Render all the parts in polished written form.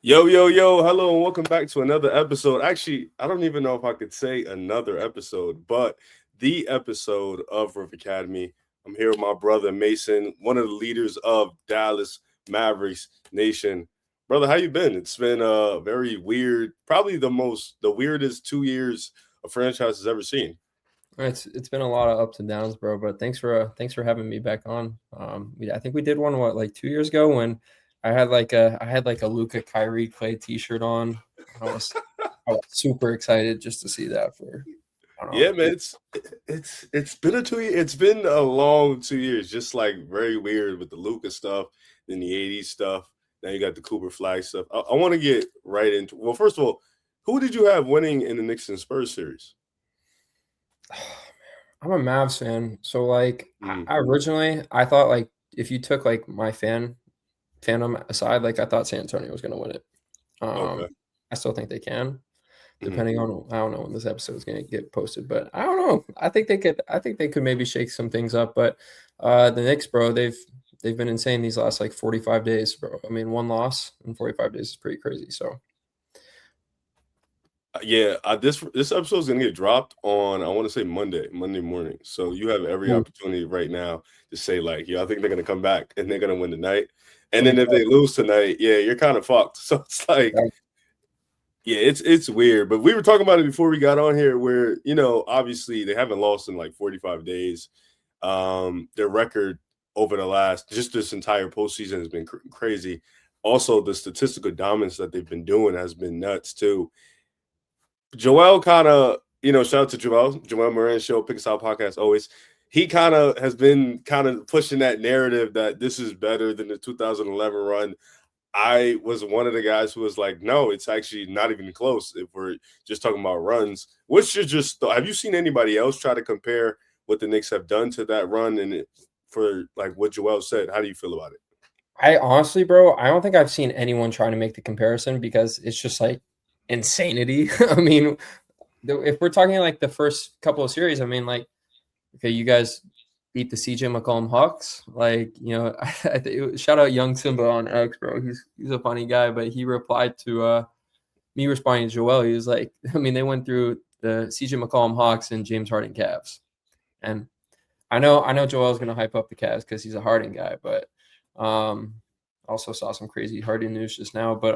Yo, yo, yo, hello, and welcome back to another episode. Actually, I don't even know if I could say another episode, but the episode of Riff Academy. I'm here with my brother Mason, one of the leaders of Dallas Mavericks Nation. Brother, how you been? It's been very weird, probably the weirdest 2 years a franchise has ever seen. It's been a lot of ups and downs, bro. But thanks for having me back on. I think we did one like 2 years ago when I had like a Luca Kyrie Clay T-shirt on. I was I was super excited just to see that for I don't Yeah, know. man, it's been a 2 year. It's been a long 2 years, just like very weird with the Luca stuff, then the '80s stuff. Now you got the Cooper Flag stuff. I want to get right into. Well, first of all, who did you have winning in the Knicks and Spurs series? I'm a Mavs fan, so like Mm, I originally I thought like if you took like my fandom aside, like I thought San Antonio was gonna win it. okay. I still think they can. Mhm. Depending on I don't know when this episode is gonna get posted, but I don't know. I think they could maybe shake some things up. But the Knicks, bro, they've been insane these last like 45 days, bro. I mean, one loss in 45 days is pretty crazy. So Yeah, this episode is gonna get dropped on I want to say Monday morning. So you have every mm, opportunity right now to say like, yeah, I think they're gonna come back and they're gonna win tonight. And then if they exactly. lose tonight, yeah, you're kind of fucked. So it's like yeah, it's weird, but we were talking about it before we got on here where, obviously they haven't lost in like 45 days. Their record over the last just this entire postseason has been crazy. Also, the statistical dominance that they've been doing has been nuts too. Joel kind of, shout out to Joel Moran show, Pick Us Out podcast always. He kind of has been kind of pushing that narrative that this is better than the 2011 run. I was one of the guys who was like, no, it's actually not even close if we're just talking about runs. What's your just have you seen anybody else try to compare what the Knicks have done to that run and for like what Joel said? How do you feel about it? I honestly, bro, I don't think I've seen anyone trying to make the comparison because it's just like insanity. I mean, if we're talking like the first couple of series, I mean, like okay, you guys beat the CJ McCollum Hawks. Like, shout out Young Simba on X, bro. He's a funny guy, but he replied to me responding to Joel. He was like, I mean, they went through the CJ McCollum Hawks and James Harden Cavs, and I know Joel's gonna hype up the Cavs because he's a Harden guy, but um, also saw some crazy Harden news just now, but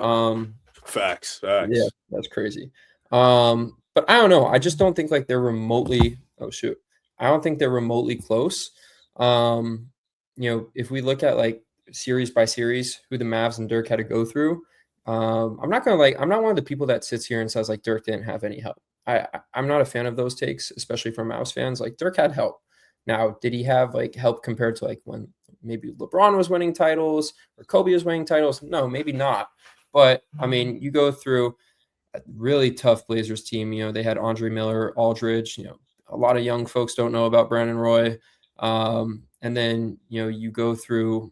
Facts, yeah, facts. that's crazy. But I don't know. I just don't think like they're remotely. Oh shoot, I don't think they're remotely close. Um, if we look at like series by series, who the Mavs and Dirk had to go through, I'm not gonna like. I'm not one of the people that sits here and says like Dirk didn't have any help. I'm not a fan of those takes, especially from Mavs fans. Like Dirk had help. Now, did he have like help compared to like when maybe LeBron was winning titles or Kobe was winning titles? No, maybe not. But I mean, you go through a really tough Blazers team. They had Andre Miller, Aldridge. A lot of young folks don't know about Brandon Roy. And then you go through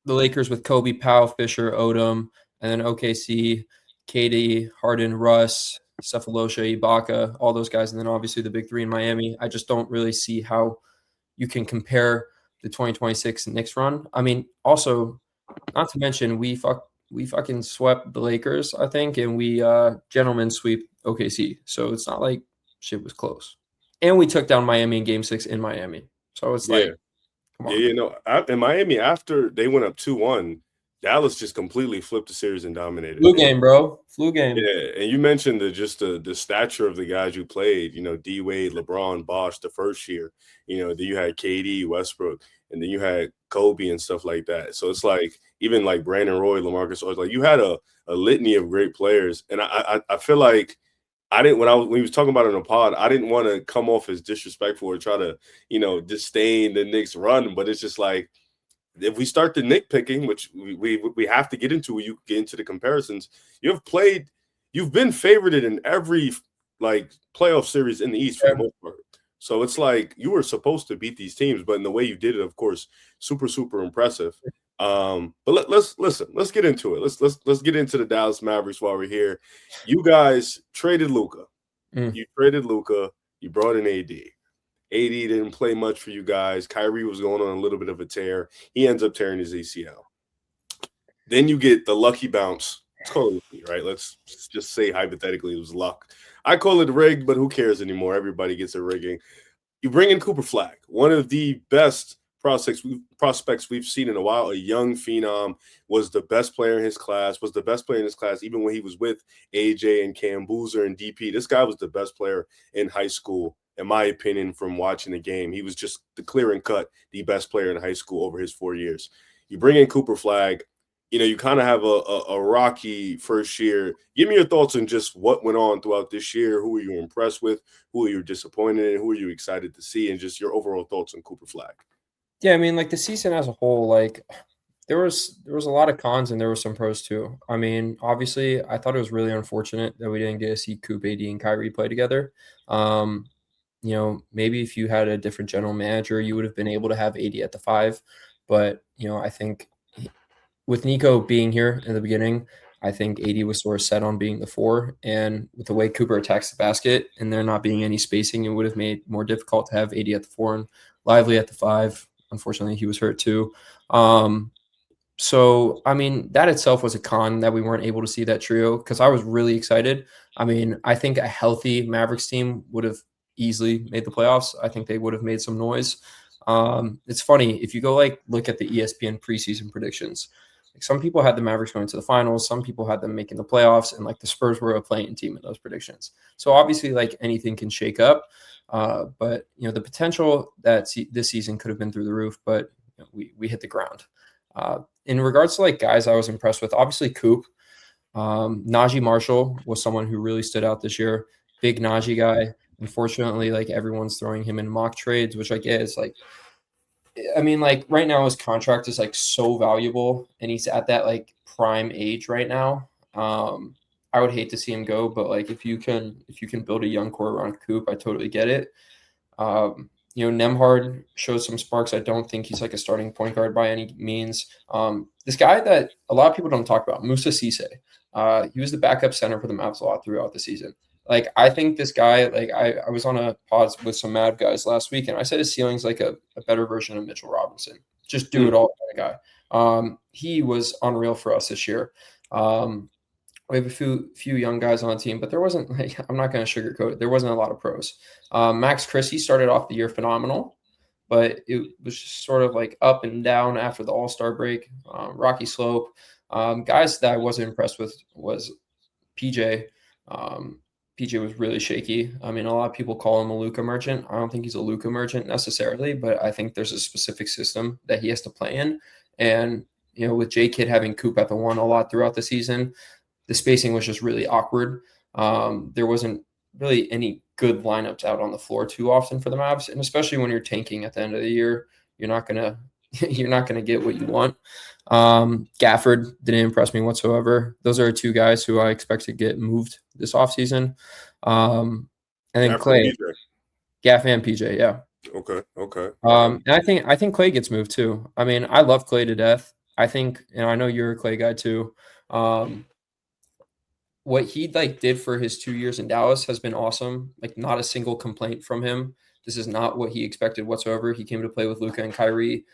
the Lakers with Kobe, Powell, Fisher, Odom, and then OKC, Katie, Harden, Russ, Cephalosha, Ibaka, all those guys, and then obviously the big three in Miami. I just don't really see how you can compare the 2026 Knicks run. I mean, also not to mention we fucking swept the Lakers, I think, and we gentlemen sweep OKC. So it's not like shit was close. And we took down Miami in game 6 in Miami. So it's Yeah. like, come Yeah, on. in Miami, after they went up 2-1, Dallas just completely flipped the series and dominated. Flu game, bro. Flu game. Yeah, and you mentioned the stature of the guys you played. D Wade, LeBron, Bosh the first year. Then you had KD, Westbrook, and then you had Kobe and stuff like that. So it's like even like Brandon Roy, LaMarcus Aldridge, like you had a litany of great players. And I feel like I didn't when he was talking about it in a pod, I didn't want to come off as disrespectful or try to disdain the Knicks run, but it's just like if we start the nitpicking, which we have to get into, you get into the comparisons. You've been favorited in every like playoff series in the East for the Yeah. most part. So it's like you were supposed to beat these teams, but in the way you did it, of course, super super impressive. But let's listen. Let's get into it. Let's get into the Dallas Mavericks while we're here. You guys traded Luca. Mm. You traded Luca. You brought in AD. AD didn't play much for you guys. Kyrie was going on a little bit of a tear. He ends up tearing his ACL. Then you get the lucky bounce let's call it right. Let's just say hypothetically it was luck. I call it rigged, but who cares anymore? Everybody gets a rigging. You bring in Cooper Flag, one of the best prospects we've seen in a while. A young phenom, was the best player in his class. Was the best player in his class even when he was with AJ and Cam Boozer and DP. This guy was the best player in high school, in my opinion. From watching the game, he was just the clear and cut the best player in high school over his 4 years. You bring in Cooper Flag. You kind of have a rocky first year. Give me your thoughts on just what went on throughout this year. Who are you impressed with? Who are you disappointed in? Who are you excited to see? And just your overall thoughts on Cooper Flag. Yeah, I mean, like the season as a whole, like there was a lot of cons and there were some pros too. I mean, obviously, I thought it was really unfortunate that we didn't get to see Coop, AD, and Kyrie play together. Um, maybe if you had a different general manager, you would have been able to have AD at the 5. But I think with Nico being here in the beginning, I think AD was sort of set on being the 4. And with the way Cooper attacks the basket and there not being any spacing, it would have made it more difficult to have AD at the 4 and Lively at the 5. Unfortunately, he was hurt too. So, I mean, that itself was a con that we weren't able to see that trio because I was really excited. I mean, I think a healthy Mavericks team would have easily made the playoffs. I think they would have made some noise. It's funny if you go look at the ESPN preseason predictions. Like some people had the Mavericks going to the finals, some people had them making the playoffs, and the Spurs were a playing team in those predictions. So obviously, anything can shake up, but the potential that this season could have been through the roof, but we hit the ground. In regards to guys I was impressed with, obviously Coop, Najee Marshall was someone who really stood out this year. Big Najee guy. Unfortunately, everyone's throwing him in mock trades, which I get is I mean, right now his contract is so valuable and he's at that prime age right now. I would hate to see him go, but if you can build a young core around Coop, I totally get it. Nembhard shows some sparks. I don't think he's a starting point guard by any means. This guy that a lot of people don't talk about, Musa Cisse, he was the backup center for the Mavs a lot throughout the season. I think this guy, I was on a pause with some Mav guys last week, and I said his ceiling's a better version of Mitchell Robinson. Just do it all kind of guy. He was unreal for us this year. We have a few young guys on the team, but there wasn't I'm not going to sugarcoat it. There wasn't a lot of pros. Max Christie started off the year phenomenal, but it was just sort of up and down after the All-Star break. Rocky slope. Guys that I wasn't impressed with was PJ. PJ was really shaky. I mean, a lot of people call him a Luka merchant. I don't think he's a Luka merchant necessarily, but I think there's a specific system that he has to play in. And, with J Kidd having Coop at the 1 a lot throughout the season, the spacing was just really awkward. There wasn't really any good lineups out on the floor too often for the Mavs. And especially when you're tanking at the end of the year, you're not gonna get what you want. Gafford didn't impress me whatsoever. Those are 2 guys who I expect to get moved this offseason. And then Clay, Gaff and PJ, yeah. Okay. And I think Clay gets moved too. I mean, I love Clay to death. I think, and I know you're a Clay guy too. What he did for his 2 years in Dallas has been awesome. Not a single complaint from him. This is not what he expected whatsoever. He came to play with Luka and Kyrie.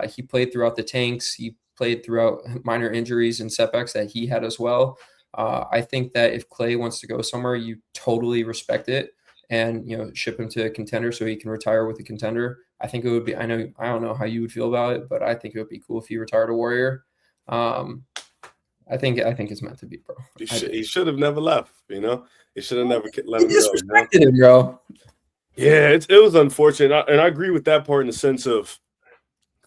He played throughout the tanks. He played throughout minor injuries and setbacks that he had as well. I think that if Clay wants to go somewhere, you totally respect it and ship him to a contender so he can retire with a contender. I think it would be. I don't know how you would feel about it, but I think it would be cool if he retired a Warrior. I think it's meant to be, bro. He should have never left. He should have never let him go. Disrespected him, bro. Yeah, it was unfortunate, and I agree with that part in the sense of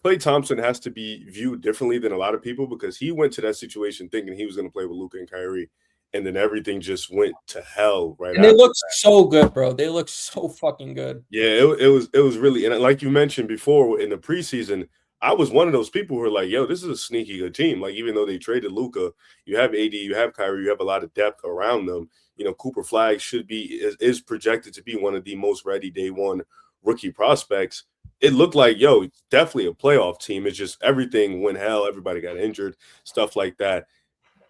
Klay Thompson has to be viewed differently than a lot of people because he went to that situation thinking he was going to play with Luka and Kyrie, and then everything just went to hell right and they look so good, bro. They look so fucking good. Yeah, it was really, and like you mentioned before in the preseason, I was one of those people who were like, yo, this is a sneaky good team. Even though they traded Luka, you have AD, you have Kyrie, you have a lot of depth around them. Cooper Flag is projected to be one of the most ready day one rookie prospects. It looked like, definitely a playoff team. It's just everything went hell. Everybody got injured, stuff like that.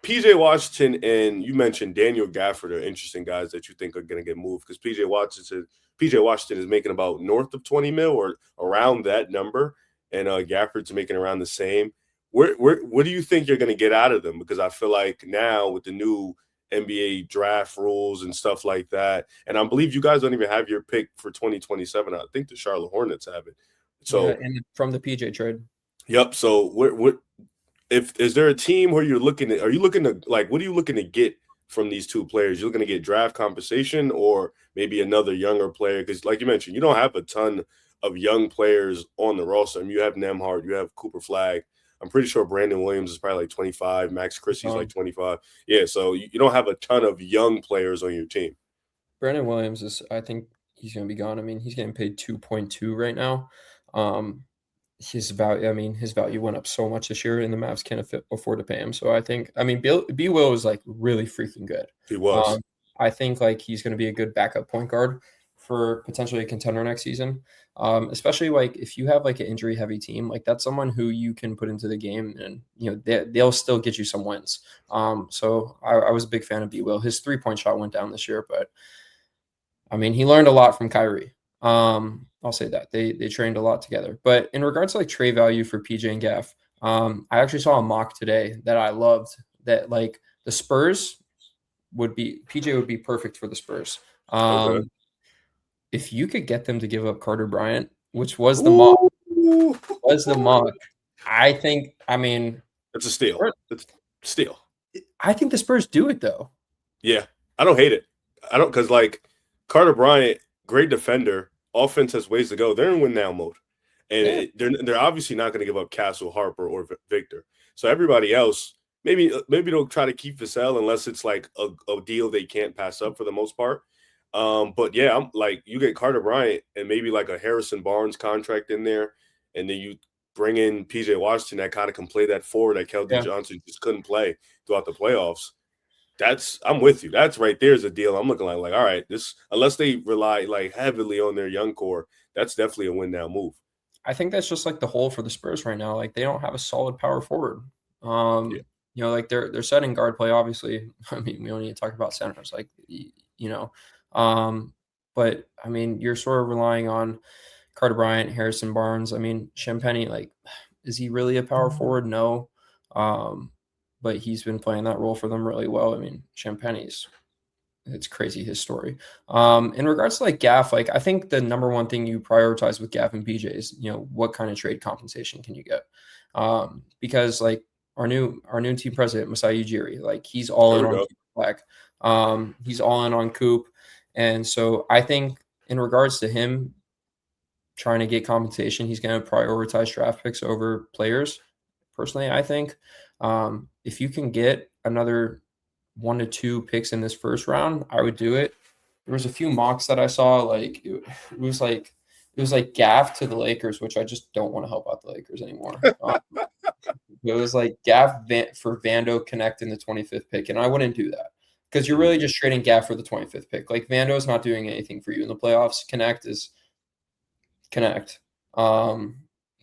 PJ Washington and you mentioned Daniel Gafford are interesting guys that you think are going to get moved because PJ Washington is making about north of 20 mil or around that number. And Gafford's making around the same. what do you think you're going to get out of them? Because I feel like now with the new NBA draft rules and stuff like that, and I believe you guys don't even have your pick for 2027. I think the Charlotte Hornets have it. Yeah, So, and from the PJ trade. yep. So, what if is there a team where you're looking at? Are you looking to like what are you looking to get from these two players? You're looking to get draft compensation or maybe another younger player? Because, like you mentioned, you don't have a ton of young players on the roster. I mean, you have Nemhard, you have Cooper Flag. I'm pretty sure Brandon Williams is probably like 25. Max Christie's like 25. Yeah, so you don't have a ton of young players on your team. Brandon Williams is, I think he's going to be gone. I mean, he's getting paid 2.2 right now. His value, I mean, his value went up so much this year, and the Mavs can't afford to pay him. So I think, I mean, B Will was like really freaking good. He was. I think like he's going to be a good backup point guard for potentially a contender next season. Especially like if you have like an injury heavy team, like that's someone who you can put into the game, and they'll still get you some wins. So I was a big fan of B Will. His 3-point shot went down this year, but I mean, he learned a lot from Kyrie. I'll say that they trained a lot together. But in regards to like trade value for PJ and Gaff, I actually saw a mock today that I loved. That like the Spurs PJ would be perfect for the Spurs. Okay. If you could get them to give up Carter Bryant, which was the mock, I think. I mean, it's a steal. It's a steal. I think the Spurs do it though. Yeah, I don't hate it. I don't because like Carter Bryant, great defender. Offense has ways to go. They're in win now mode, and they're obviously not going to give up Castle, Harper, or Victor. So everybody else, maybe they'll try to keep Vassell unless it's like a deal they can't pass up for the most part. But yeah, I'm like you get Carter Bryant and maybe like a Harrison Barnes contract in there, and then you bring in PJ Washington that kind of can play that forward that Keldon Johnson just couldn't play throughout the playoffs. I'm with you. That's right there's a deal. I'm looking like all right, this unless they rely like heavily on their young core, that's definitely a win now move. I think that's just like the hole for the Spurs right now. Like they don't have a solid power forward. Like they're setting guard play, obviously. I mean, we don't need to talk about centers, like but I mean, you're sort of relying on Carter Bryant, Harrison Barnes. I mean, Champagnie, like, is he really a power forward? No. But he's been playing that role for them really well. I mean, it's crazy his story. In regards to like Gaff, like I think the number one thing you prioritize with Gaff and PJ is, what kind of trade compensation can you get? Because like our new team president, Masai Ujiri, like he's all in on Black. He's all in on Coop. And so I think in regards to him trying to get compensation, he's going to prioritize draft picks over players. Personally, I think if you can get another 1 to 2 picks in this first round, I would do it. There was a few mocks that I saw, like it was like Gaff to the Lakers, which I just don't want to help out the Lakers anymore. It was like Gaff for Vando Connect in the 25th pick, and I wouldn't do that because you're really just trading Gaff for the 25th pick. Like Vando's not doing anything for you in the playoffs. Connect is Connect.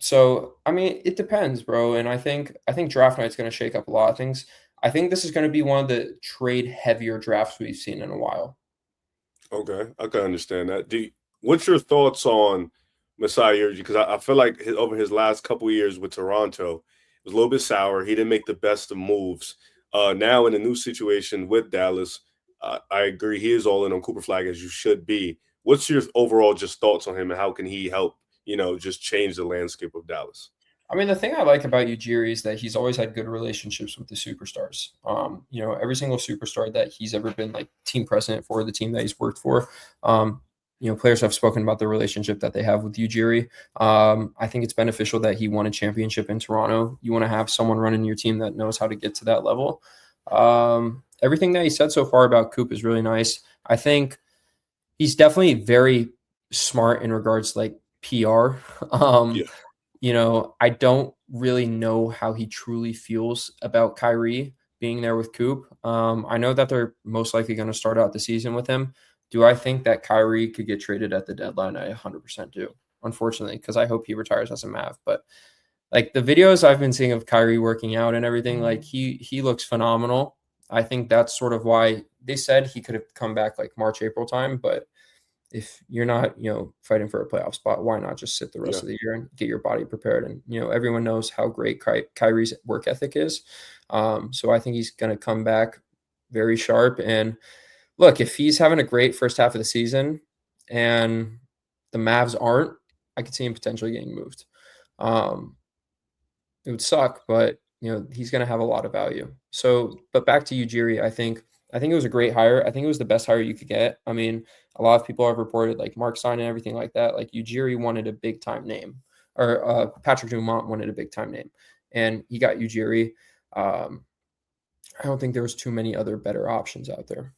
So I mean, it depends, bro. And I think draft night's going to shake up a lot of things. I think this is going to be one of the trade heavier drafts we've seen in a while. Okay, I can understand that. What's your thoughts on Masai Ujiri? Because I feel like over his last couple of years with Toronto, it was a little bit sour. He didn't make the best of moves. Now in a new situation with Dallas, I agree. He is all in on Cooper Flag as you should be. What's your overall just thoughts on him and how can he help, just change the landscape of Dallas? I mean, the thing I like about Ujiri is that he's always had good relationships with the superstars. Every single superstar that he's ever been like team president for, the team that he's worked for, players have spoken about the relationship that they have with Ujiri. I think it's beneficial that he won a championship in Toronto. You want to have someone running your team that knows how to get to that level. Everything that he said so far about Coop is really nice. I think he's definitely very smart in regards to like PR. I don't really know how he truly feels about Kyrie being there with Coop. I know that they're most likely going to start out the season with him. Do I think that Kyrie could get traded at the deadline? I 100% do, unfortunately, because I hope he retires as a Mav. But like the videos I've been seeing of Kyrie working out and everything, like he looks phenomenal. I think that's sort of why they said he could have come back like March, April time, but if you're not, fighting for a playoff spot, why not just sit the rest Yeah. of the year and get your body prepared? And, everyone knows how great Kyrie's work ethic is. So I think he's going to come back very sharp. And look, if he's having a great first half of the season and the Mavs aren't, I could see him potentially getting moved. It would suck, but he's going to have a lot of value. So, but back to Ujiri, I think it was a great hire. I think it was the best hire you could get. I mean, a lot of people have reported like Mark Stein and everything like that. Like Ujiri wanted a big time name, or Patrick Dumont wanted a big time name, and he got Ujiri. I don't think there was too many other better options out there.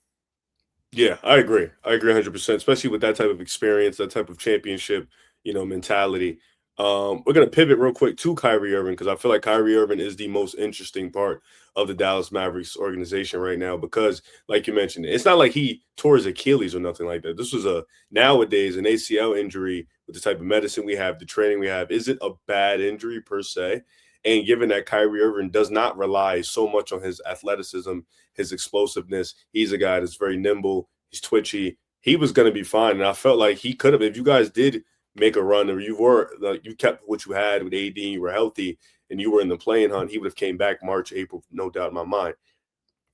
Yeah, I agree. I agree 100%, especially with that type of experience, that type of championship, mentality. We're gonna pivot real quick to Kyrie Irving because I feel like Kyrie Irving is the most interesting part of the Dallas Mavericks organization right now because, like you mentioned, it's not like he tore his Achilles or nothing like that. This was nowadays an ACL injury with the type of medicine we have, the training we have, isn't a bad injury per se. And given that Kyrie Irving does not rely so much on his athleticism, his explosiveness, he's a guy that's very nimble, he's twitchy. He was going to be fine, and I felt like he could have. If you guys did make a run, or you kept what you had with AD, you were healthy, and you were in the playing hunt, he would have came back March, April, no doubt in my mind.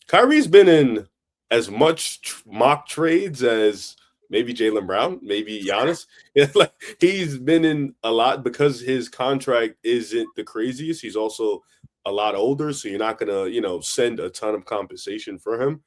Kyrie's been in as much mock trades as maybe Jaylen Brown, maybe Giannis. Like he's been in a lot because his contract isn't the craziest. He's also a lot older, so you're not gonna, send a ton of compensation for him.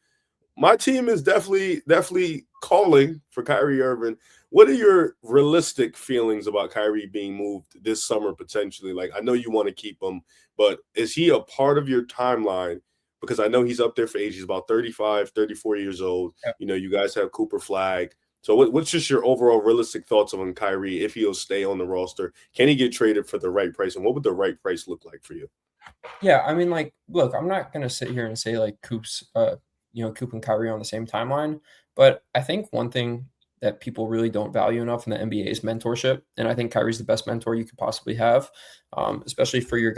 My team is definitely calling for Kyrie Irving. What are your realistic feelings about Kyrie being moved this summer potentially? Like I know you want to keep him, but is he a part of your timeline? Because I know he's up there for age. He's about 35, 34 years old. Yeah. You guys have Cooper Flag. So what's just your overall realistic thoughts on Kyrie if he'll stay on the roster? Can he get traded for the right price? And what would the right price look like for you? Yeah, I mean, like, look, I'm not gonna sit here and say like Coop and Kyrie on the same timeline, but I think one thing that people really don't value enough in the NBA is mentorship, and I think Kyrie's the best mentor you could possibly have, especially for your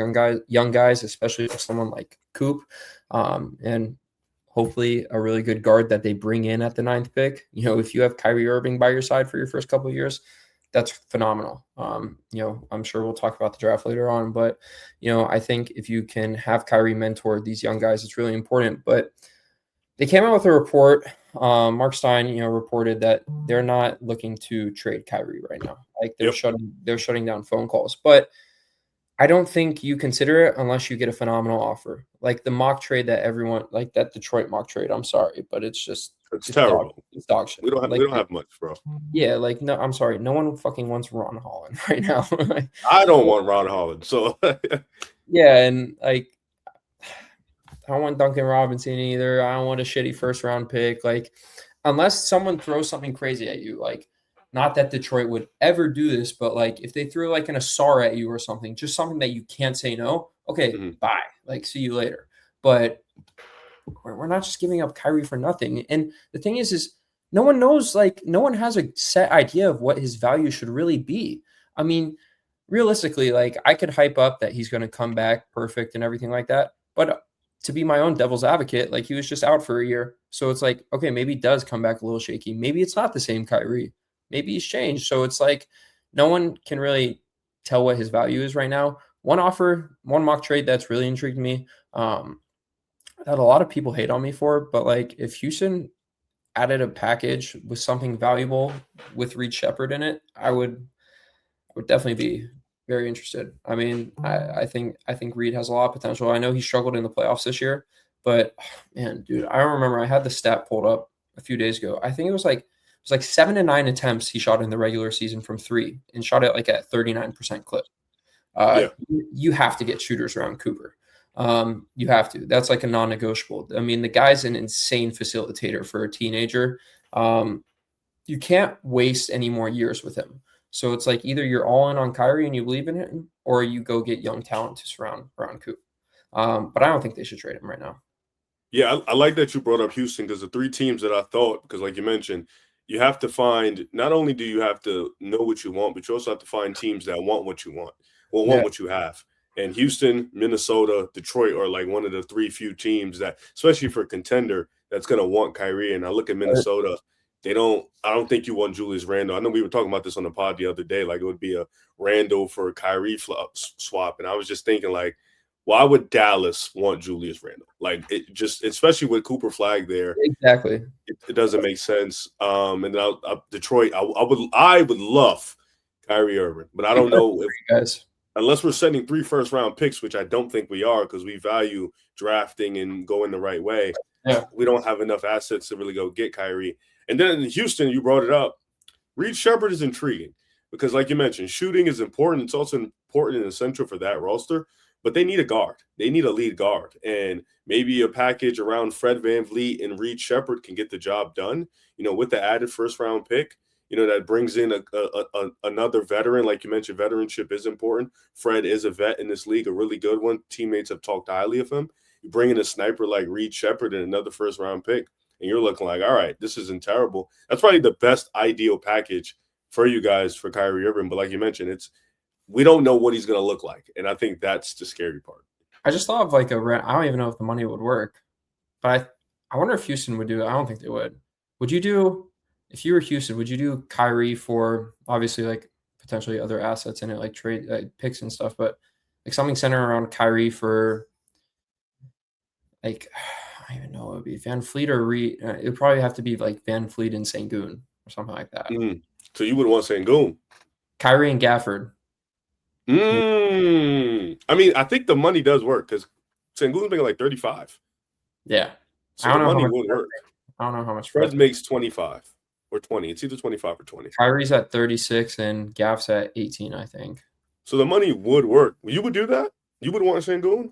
young guys, especially for someone like Coop, and hopefully a really good guard that they bring in at the 9th pick. If you have Kyrie Irving by your side for your first couple of years, that's phenomenal. I'm sure we'll talk about the draft later on, but I think if you can have Kyrie mentor these young guys, it's really important. But they came out with a report. Mark Stein, reported that they're not looking to trade Kyrie right now. Like they're shutting down phone calls. But I don't think you consider it unless you get a phenomenal offer. Like the mock trade that everyone, like that Detroit mock trade. I'm sorry, but it's terrible. It's dog shit. We don't have much, bro. Yeah, like no, I'm sorry. No one fucking wants Ron Holland right now. I don't want Ron Holland. So yeah, and like I don't want Duncan Robinson either. I don't want a shitty first round pick. Like, unless someone throws something crazy at you, like, not that Detroit would ever do this, but like if they threw like an Asar at you or something, just something that you can't say no. Okay, bye. Like, see you later. But we're not just giving up Kyrie for nothing. And the thing is no one knows, like, no one has a set idea of what his value should really be. I mean, realistically, like, I could hype up that he's going to come back perfect and everything like that. But to be my own devil's advocate, like, he was just out for a year. So it's like, okay, maybe he does come back a little shaky. Maybe it's not the same Kyrie. Maybe he's changed. So it's like no one can really tell what his value is right now. One mock trade that's really intrigued me, that a lot of people hate on me for, but like if Houston added a package with something valuable with Reed Shepherd in it, I would definitely be very interested. I mean, I think Reed has a lot of potential. I know he struggled in the playoffs this year, but man, dude, I remember I had the stat pulled up a few days ago. I think it was like 7 to 9 attempts he shot in the regular season from 3 and shot it like at 39% clip. You have to get shooters around Cooper. You have to. That's like a non-negotiable. I mean, the guy's an insane facilitator for a teenager. You can't waste any more years with him. So it's like either you're all in on Kyrie and you believe in him, or you go get young talent to surround around Coop. But I don't think they should trade him right now. Yeah, I like that you brought up Houston because the 3 teams that I thought, because like you mentioned, you have to find, not only do you have to know what you want, but you also have to find teams that want what you want, want what you have. And Houston, Minnesota, Detroit are like one of the 3 few teams that, especially for a contender, that's going to want Kyrie. And I look at Minnesota, I don't think you want Julius Randle. I know we were talking about this on the pod the other day. Like it would be a Randle for Kyrie swap. And I was just thinking, like, why would Dallas want Julius Randle? Like it just, especially with Cooper Flag there, Exactly. it doesn't make sense. And then Detroit, I would love Kyrie Irving, but I don't know if guys. Unless we're sending 3 first-round picks, which I don't think we are because we value drafting and going the right way. Yeah. We don't have enough assets to really go get Kyrie. And then in Houston, you brought it up. Reed Shepard is intriguing because, like you mentioned, shooting is important. It's also important and essential for that roster, but they need a guard. They need a lead guard. And maybe a package around Fred VanVleet and Reed Shepard can get the job done, with the added first-round pick. That brings in another veteran. Like you mentioned, veteranship is important. Fred is a vet in this league, a really good one. Teammates have talked highly of him. You bring in a sniper like Reed Shepard and another first-round pick, and you're looking like, all right, this isn't terrible. That's probably the best ideal package for you guys for Kyrie Irving. But like you mentioned, we don't know what he's going to look like, and I think that's the scary part. I just thought of I don't even know if the money would work, but I wonder if Houston would do it. I don't think they would. Would you do? If you were Houston, would you do Kyrie for obviously like potentially other assets in it, like trade picks and stuff, but like something centered around Kyrie for like I don't even know, it would be VanVleet or Reed. It would probably have to be like VanVleet and Sengun or something like that. So you would want Sengun, Kyrie and Gafford. I mean, I think the money does work because Sengun's making like 35. Yeah, so the money would work. I don't know how much. Fred makes 25. Or 20. It's either 25 or 20. Kyrie's at 36 and Gaff's at 18, I think. So the money would work. You would do that? You would want Sengun?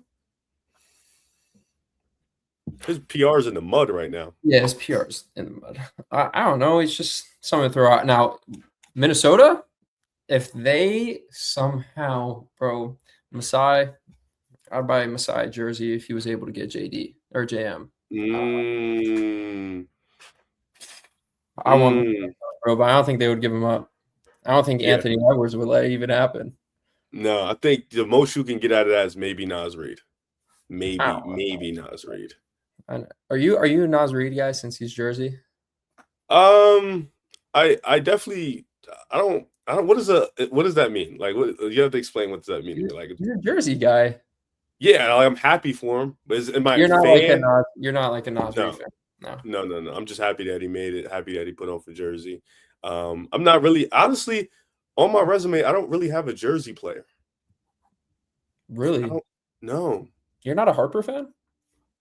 His PR's in the mud right now. Yeah, his PR's in the mud. I don't know. It's just something to throw out. Now, Minnesota, if they somehow, Masai, I'd buy a Masai jersey if he was able to get JD or JM. I want him, but I don't think they would give him up. I don't think Anthony Edwards would let it even happen. No, I think the most you can get out of that is maybe Naz Reid. Maybe Naz Reid. Are you a Naz Reid guy since he's Jersey? I definitely I don't what does that mean? Like you have to explain what does that mean? You're a Jersey guy. Yeah, I'm happy for him. But you're not like a Naz Reid fan. No. I'm just happy that he made it. Happy that he put on for Jersey. I'm not really honestly on my resume. I don't really have a Jersey player. Really? No. You're not a Harper fan?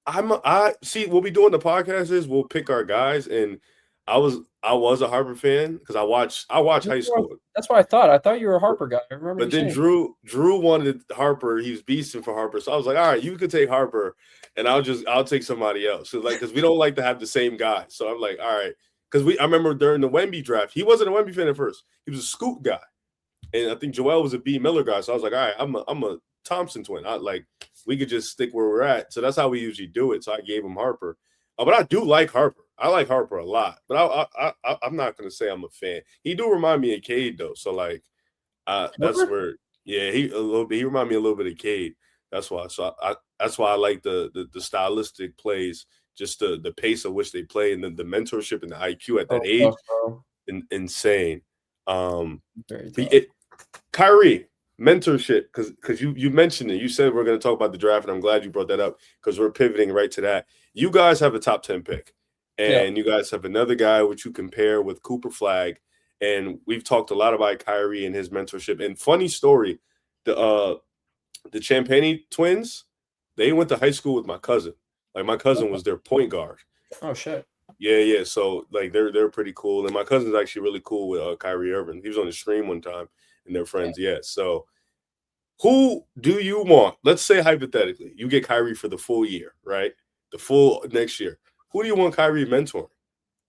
I see. What we do on the podcast is we'll pick our guys, and I was a Harper fan because I watch high school. That's what I thought. I thought you were a Harper guy. I remember. But then Drew wanted Harper. He was beasting for Harper, so I was like, all right, you can take Harper, and I'll take somebody else. So because we don't like to have the same guy. So I'm like, all right, because I remember during the Wemby draft, he wasn't a Wemby fan at first. He was a Scoot guy, and I think Joel was a B Miller guy. So I was like, all right, I'm a Thompson twin. We could just stick where we're at. So that's how we usually do it. So I gave him Harper. But I do like Harper. I like Harper a lot. But I'm not going to say I'm a fan. He do remind me of Cade, though. So, that's where, he remind me a little bit of Cade. That's why. So that's why I like the stylistic plays, just the pace at which they play and the mentorship and the IQ at that age. Insane. Kyrie. Mentorship, because you mentioned it. You said we're going to talk about the draft, and I'm glad you brought that up because we're pivoting right to that. You guys have a top 10 pick, and you guys have another guy which you compare with Cooper Flag, and we've talked a lot about Kyrie and his mentorship. And funny story, the Champagne twins, they went to high school with my cousin. Like my cousin was their point guard. Oh shit. Yeah. So they're pretty cool, and my cousin's actually really cool with Kyrie Irving. He was on the stream one time. And their friends, So who do you want? Let's say hypothetically, you get Kyrie for the full year, right? The full next year. Who do you want Kyrie mentoring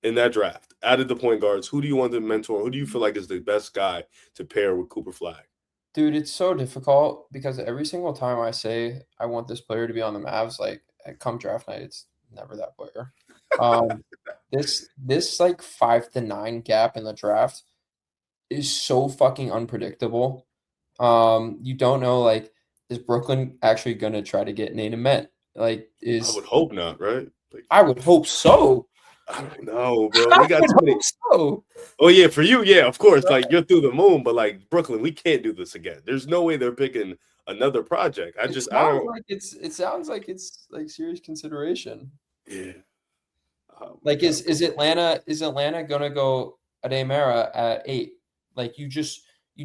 in that draft? Out of the point guards, who do you want to mentor? Who do you feel like is the best guy to pair with Cooper Flag? Dude, it's so difficult because every single time I say I want this player to be on the Mavs, come draft night, it's never that player. This 5 to 9 gap in the draft is so fucking unpredictable. You don't know, is Brooklyn actually gonna try to get Nate Met? I would hope not, right? I would hope so. I don't know, bro. They got too many. So. Oh yeah, for you, yeah, of course. Like you're through the moon, but like Brooklyn, we can't do this again. There's no way they're picking another project. I don't. It sounds like it's like serious consideration. Yeah. Oh my Like God, is Atlanta gonna go Ademara at 8? Like you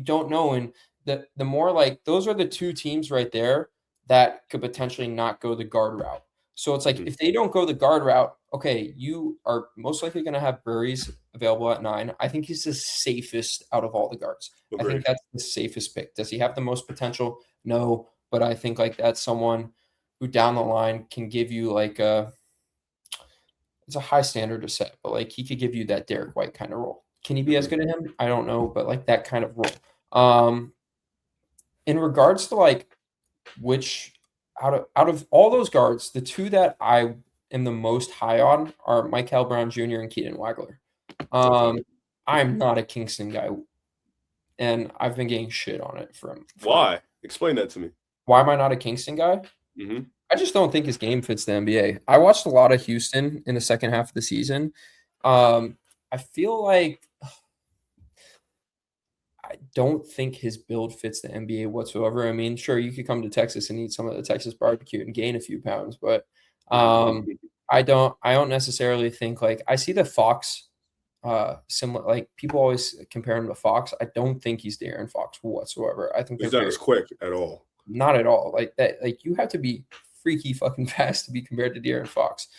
don't know. And the more like those are the two teams right there that could potentially not go the guard route. So it's like if they don't go the guard route, okay, you are most likely going to have Burries available at 9. I think he's the safest out of all the guards. I think that's the safest pick. Does he have the most potential? No, but I think like that's someone who down the line can give you like it's a high standard to set, but like he could give you that Derek White kind of role. Can he be as good as him? I don't know, but like that kind of role. In regards to like which out of all those guards, the two that I am the most high on are Michael Brown Jr. and Keaton Wagler. I'm not a Kingston guy, and I've been getting shit on it from why? Explain that to me. Why am I not a Kingston guy? Mm-hmm. I just don't think his game fits the NBA. I watched a lot of Houston in the second half of the season. I feel like I don't think his build fits the NBA whatsoever. I mean, sure, you could come to Texas and eat some of the Texas barbecue and gain a few pounds, but I don't necessarily think like I see the Fox similar. Like people always compare him to Fox. I don't think he's De'Aaron Fox whatsoever. I think he's not as quick at all. Not at all. Like that. Like you have to be freaky fucking fast to be compared to De'Aaron Fox.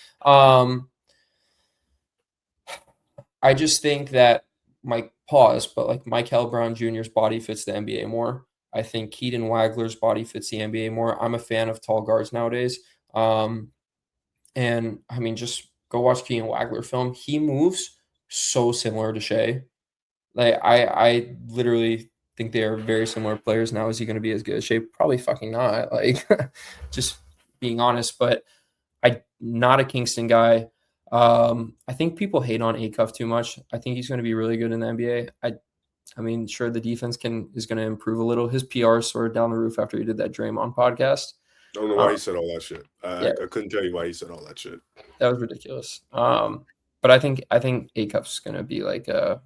I just think that Michael Brown Jr.'s body fits the NBA more. I think Keaton Wagler's body fits the NBA more. I'm a fan of tall guards nowadays. And I mean, just go watch Keaton Wagler film. He moves so similar to Shea. Like I literally think they are very similar players. Now, is he going to be as good as Shea? Probably fucking not. Like, just being honest. But I'm not a Kingston guy. I think people hate on Acuff too much. I think he's going to be really good in the NBA. I mean, sure, the defense is going to improve a little. His PR is sort of down the roof after he did that Draymond podcast. I don't know why he said all that shit. I couldn't tell you why he said all that shit. That was ridiculous. But I think Acuff's going to be like a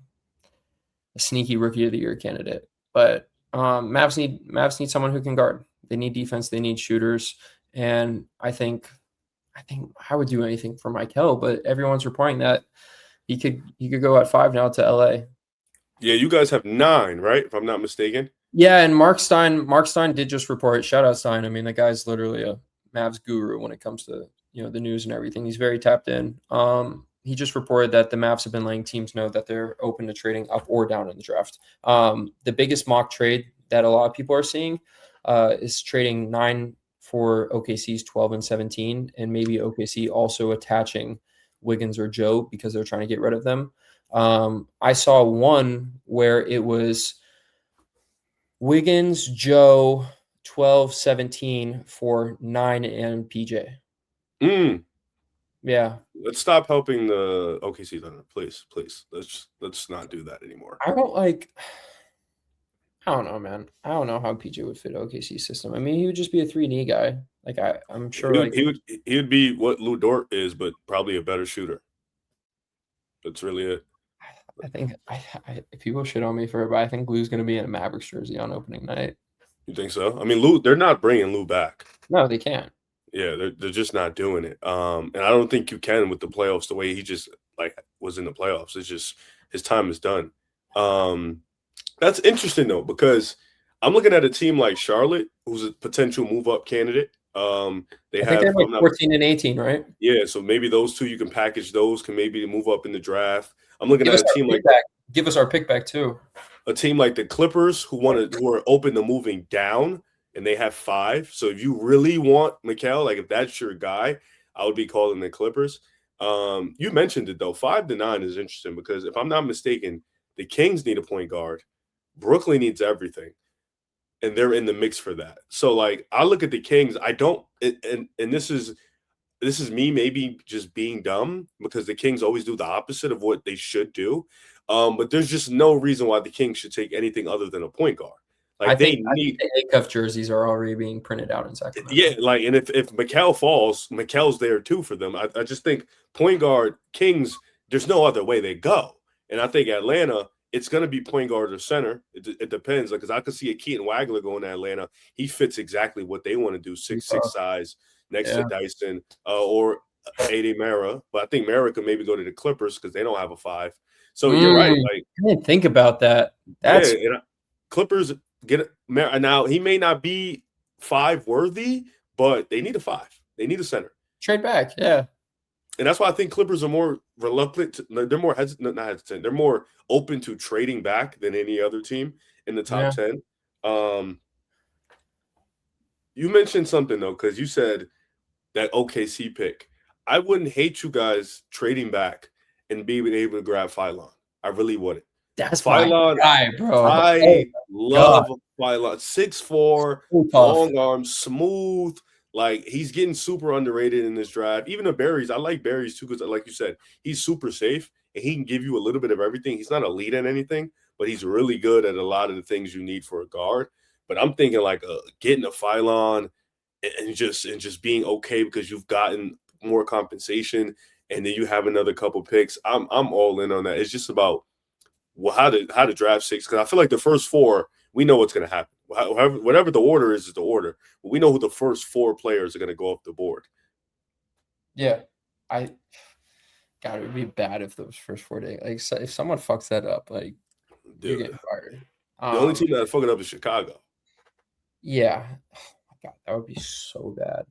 sneaky rookie of the year candidate. But Mavs need someone who can guard. They need defense. They need shooters. And I think I would do anything for Michael, but everyone's reporting that he could go at 5 now to LA. Yeah, you guys have 9, right? If I'm not mistaken. Yeah, and Mark Stein did just report. Shout out Stein. I mean, the guy's literally a Mavs guru when it comes to the news and everything. He's very tapped in. He just reported that the Mavs have been letting teams know that they're open to trading up or down in the draft. The biggest mock trade that a lot of people are seeing is trading 9 for OKC's 12 and 17, and maybe OKC also attaching Wiggins or Joe because they're trying to get rid of them. I saw one where it was Wiggins, Joe, 12, 17 for 9 and PJ. Yeah. Let's stop helping the OKC Thunder, please. Let's not do that anymore. I don't know, man. I don't know how PJ would fit OKC system. I mean, he would just be a 3-and-D guy. Like I'm sure he would be what Lou Dort is, but probably a better shooter. That's really it. I think people shit on me for it, but I think Lou's going to be in a Mavericks jersey on opening night. You think so? I mean, Lou, they're not bringing Lou back. No, they can't. Yeah, they're just not doing it. And I don't think you can with the playoffs the way he just was in the playoffs. It's just his time is done. That's interesting though, because I'm looking at a team like Charlotte, who's a potential move-up candidate. They have like 14 and 18, right? Yeah, so maybe those two you can package those, can maybe move up in the draft. I'm looking at a team like give us our pick back too. A team like the Clippers who are open to moving down, and they have 5. So if you really want Mikel, like if that's your guy, I would be calling the Clippers. You mentioned it though. 5 to 9 is interesting because if I'm not mistaken, the Kings need a point guard. Brooklyn needs everything. And they're in the mix for that. So like I look at the Kings, I don't and this is me maybe just being dumb because the Kings always do the opposite of what they should do. But there's just no reason why the Kings should take anything other than a point guard. Like I think the Acuff jerseys are already being printed out in Sacramento. Yeah, and if Mikel falls, Mikel's there too for them. I just think point guard Kings there's no other way they go. And I think Atlanta, it's going to be point guard or center. It depends, because I could see a Keaton Wagler going to Atlanta. He fits exactly what they want to do, 6'6" size next to Dyson, or AD Mara. But I think Mara could maybe go to the Clippers because they don't have a 5. So you're right. Like, I didn't think about that. That's Clippers get it. Now he may not be 5 worthy, but they need a 5. They need a center. Trade back, yeah. And that's why I think Clippers are more reluctant. They're more hesitant, not hesitant. They're more open to trading back than any other team in the top 10. You mentioned something, though, because you said that OKC pick. I wouldn't hate you guys trading back and being able to grab Phylon. I really wouldn't. That's Phylon, my guy, bro. I love Phylon. 6'4", long arms, smooth. Like, he's getting super underrated in this draft. Even the Berries, I like Berries too, because like you said, he's super safe and he can give you a little bit of everything. He's not elite at anything, but he's really good at a lot of the things you need for a guard. But I'm thinking like getting a Phylon and just being okay because you've gotten more compensation and then you have another couple picks. I'm all in on that. It's just about how to draft 6, because I feel like the first 4, we know what's going to happen. Whatever the order is the order. But we know who the first 4 players are going to go off the board. Yeah, God, it would be bad if those first 4 days, like, if someone fucks that up, like, you're getting fired. The only team that fuck it up is Chicago. Yeah, oh my God, that would be so bad.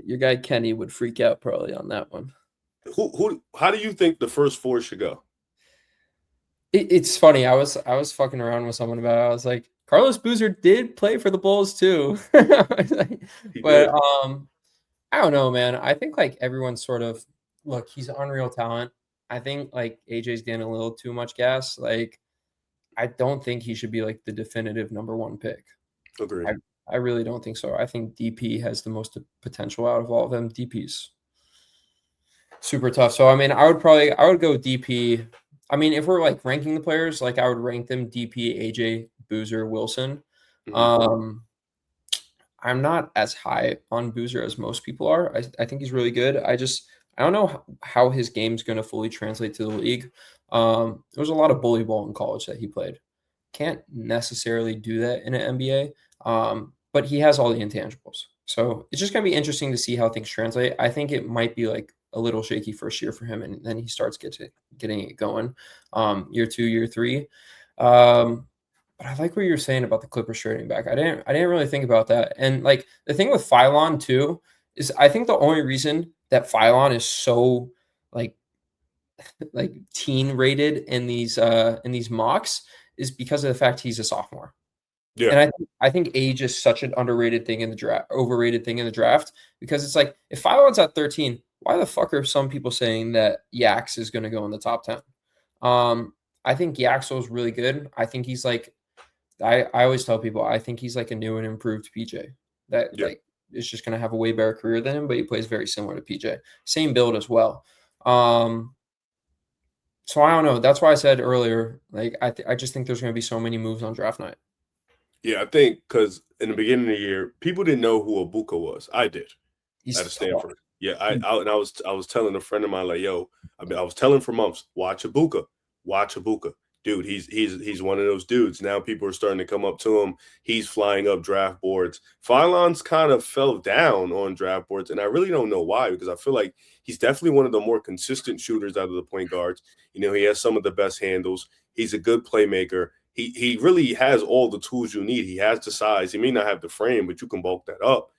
Your guy Kenny would freak out probably on that one. How do you think the first 4 should go? It's funny. I was fucking around with someone about it. I was like, Carlos Boozer did play for the Bulls too. But I don't know, man. I think like everyone's sort of, look, he's unreal talent. I think like AJ's getting a little too much gas. Like, I don't think he should be like the definitive number 1 pick. Agreed. I really don't think so. I think DP has the most potential out of all of them. DP's super tough. So I mean, I would go DP. I mean, if we're like ranking the players, like I would rank them DP, AJ, Boozer, Wilson. I'm not as high on Boozer as most people are. I think he's really good. I don't know how his game's going to fully translate to the league. There was a lot of bully ball in college that he played. Can't necessarily do that in an NBA, but he has all the intangibles. So it's just going to be interesting to see how things translate. I think it might be like a little shaky first year for him, and then he starts getting it going. Year 2, year 3. But I like what you're saying about the Clippers trading back. I didn't really think about that. And like the thing with Phylon too is I think the only reason that Phylon is so like teen rated in these mocks is because of the fact he's a sophomore. Yeah. And I think age is such an overrated thing in the draft, because it's like if Phylon's at 13, why the fuck are some people saying that Yax is going to go in the top 10? I think Yaxel is really good. I think he's like, I always tell people, I think he's like a new and improved PJ that like is just going to have a way better career than him, but he plays very similar to PJ. Same build as well. So I don't know. That's why I said earlier, like I just think there's going to be so many moves on draft night. Yeah, I think because in the beginning of the year, people didn't know who Ibuka was. I did. He's at Stanford. Yeah, I was telling a friend of mine, like, yo, I was telling for months, watch Ibuka. Dude, he's one of those dudes. Now people are starting to come up to him. He's flying up draft boards. Phylon's kind of fell down on draft boards, and I really don't know why, because I feel like he's definitely one of the more consistent shooters out of the point guards. You know, he has some of the best handles. He's a good playmaker. He really has all the tools you need. He has the size. He may not have the frame, but you can bulk that up.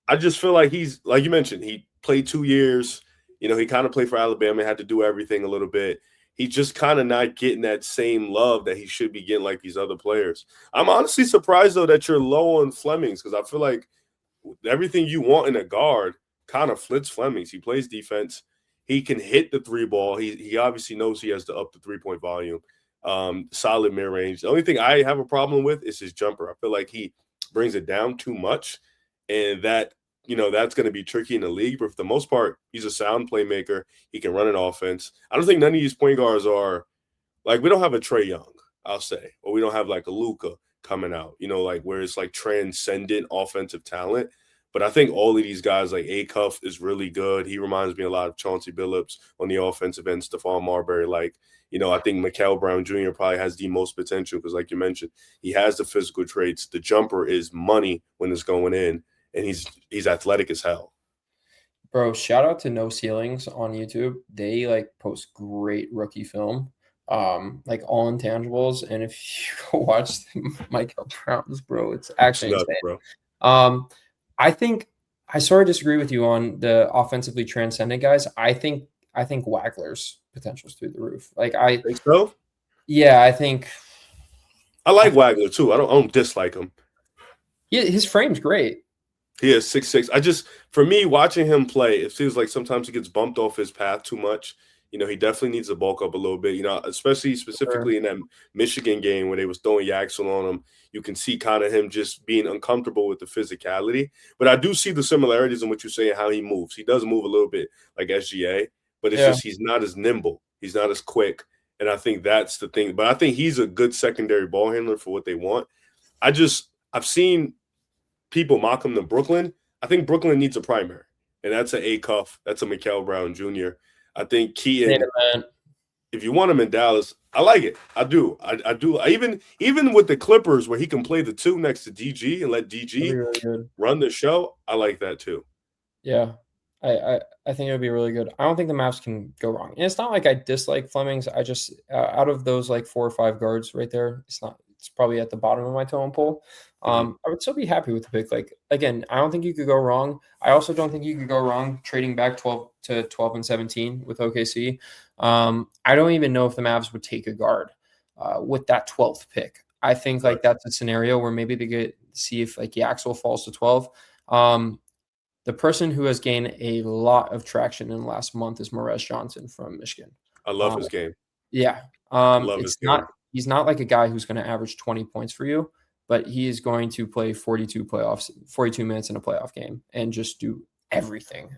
I just feel like he's, like you mentioned, he played 2 years. You know, he kind of played for Alabama, had to do everything a little bit. He's just kind of not getting that same love that he should be getting like these other players. I'm honestly surprised, though, that you're low on Flemings, because I feel like everything you want in a guard kind of flits Flemings. He plays defense. He can hit the 3 ball. He obviously knows he has to up the 3-point volume. Solid mid-range. The only thing I have a problem with is his jumper. I feel like he brings it down too much, and that, you know, that's going to be tricky in the league. But for the most part, he's a sound playmaker. He can run an offense. I don't think none of these point guards are like, we don't have a Trae Young, I'll say, or we don't have like a Luka coming out, you know, like where it's like transcendent offensive talent. But I think all of these guys, like Acuff is really good. He reminds me a lot of Chauncey Billups on the offensive end, Stephon Marbury. Like, I think Mikael Brown Jr. probably has the most potential because, like you mentioned, he has the physical traits. The jumper is money when it's going in, and he's athletic as hell. Bro, shout out to No Ceilings on YouTube. They like post great rookie film, like all intangibles. And if you go watch Michael Browns, bro, it's actually Nuts, insane. bro. I think I sort of disagree with you on the offensively transcendent guys. I think Wagler's potential is through the roof. Like I Think so? Yeah, I think I like Wagler too. I don't dislike him. his frame's great. He is 6'6". For me, watching him play, it feels like sometimes he gets bumped off his path too much. He definitely needs to bulk up a little bit, especially specifically in that Michigan game where they was throwing Yaxel on him. You can see kind of him just being uncomfortable with the physicality. But I do see the similarities in what you're saying, how he moves. He does move a little bit like SGA, but it's just he's not as nimble. He's not as quick. And I think that's the thing. But I think he's a good secondary ball handler for what they want. I've seen people mock him to Brooklyn. I think Brooklyn needs a primary, and that's an Acuff. That's a Mikael Brown Jr. I think Keaton, if you want him in Dallas, I like it. I do. I do. Even with the Clippers where he can play the two next to DG and let DG really run the show, I like that too. Yeah. I think it would be really good. I don't think the Mavs can go wrong. And it's not like I dislike Flemings. I just out of those like 4 or 5 guards right there, it's probably at the bottom of my totem pole. I would still be happy with the pick. Like again, I don't think you could go wrong. I also don't think you could go wrong trading back 12 and 17 with OKC. I don't even know if the Mavs would take a guard with that 12th pick. I think like that's a scenario where maybe they see if like Yaxel falls to 12. The person who has gained a lot of traction in the last month is Morez Johnson from Michigan. I love his game. Yeah. He's not like a guy who's going to average 20 points for you, but he is going to play 42 minutes in a playoff game and just do everything.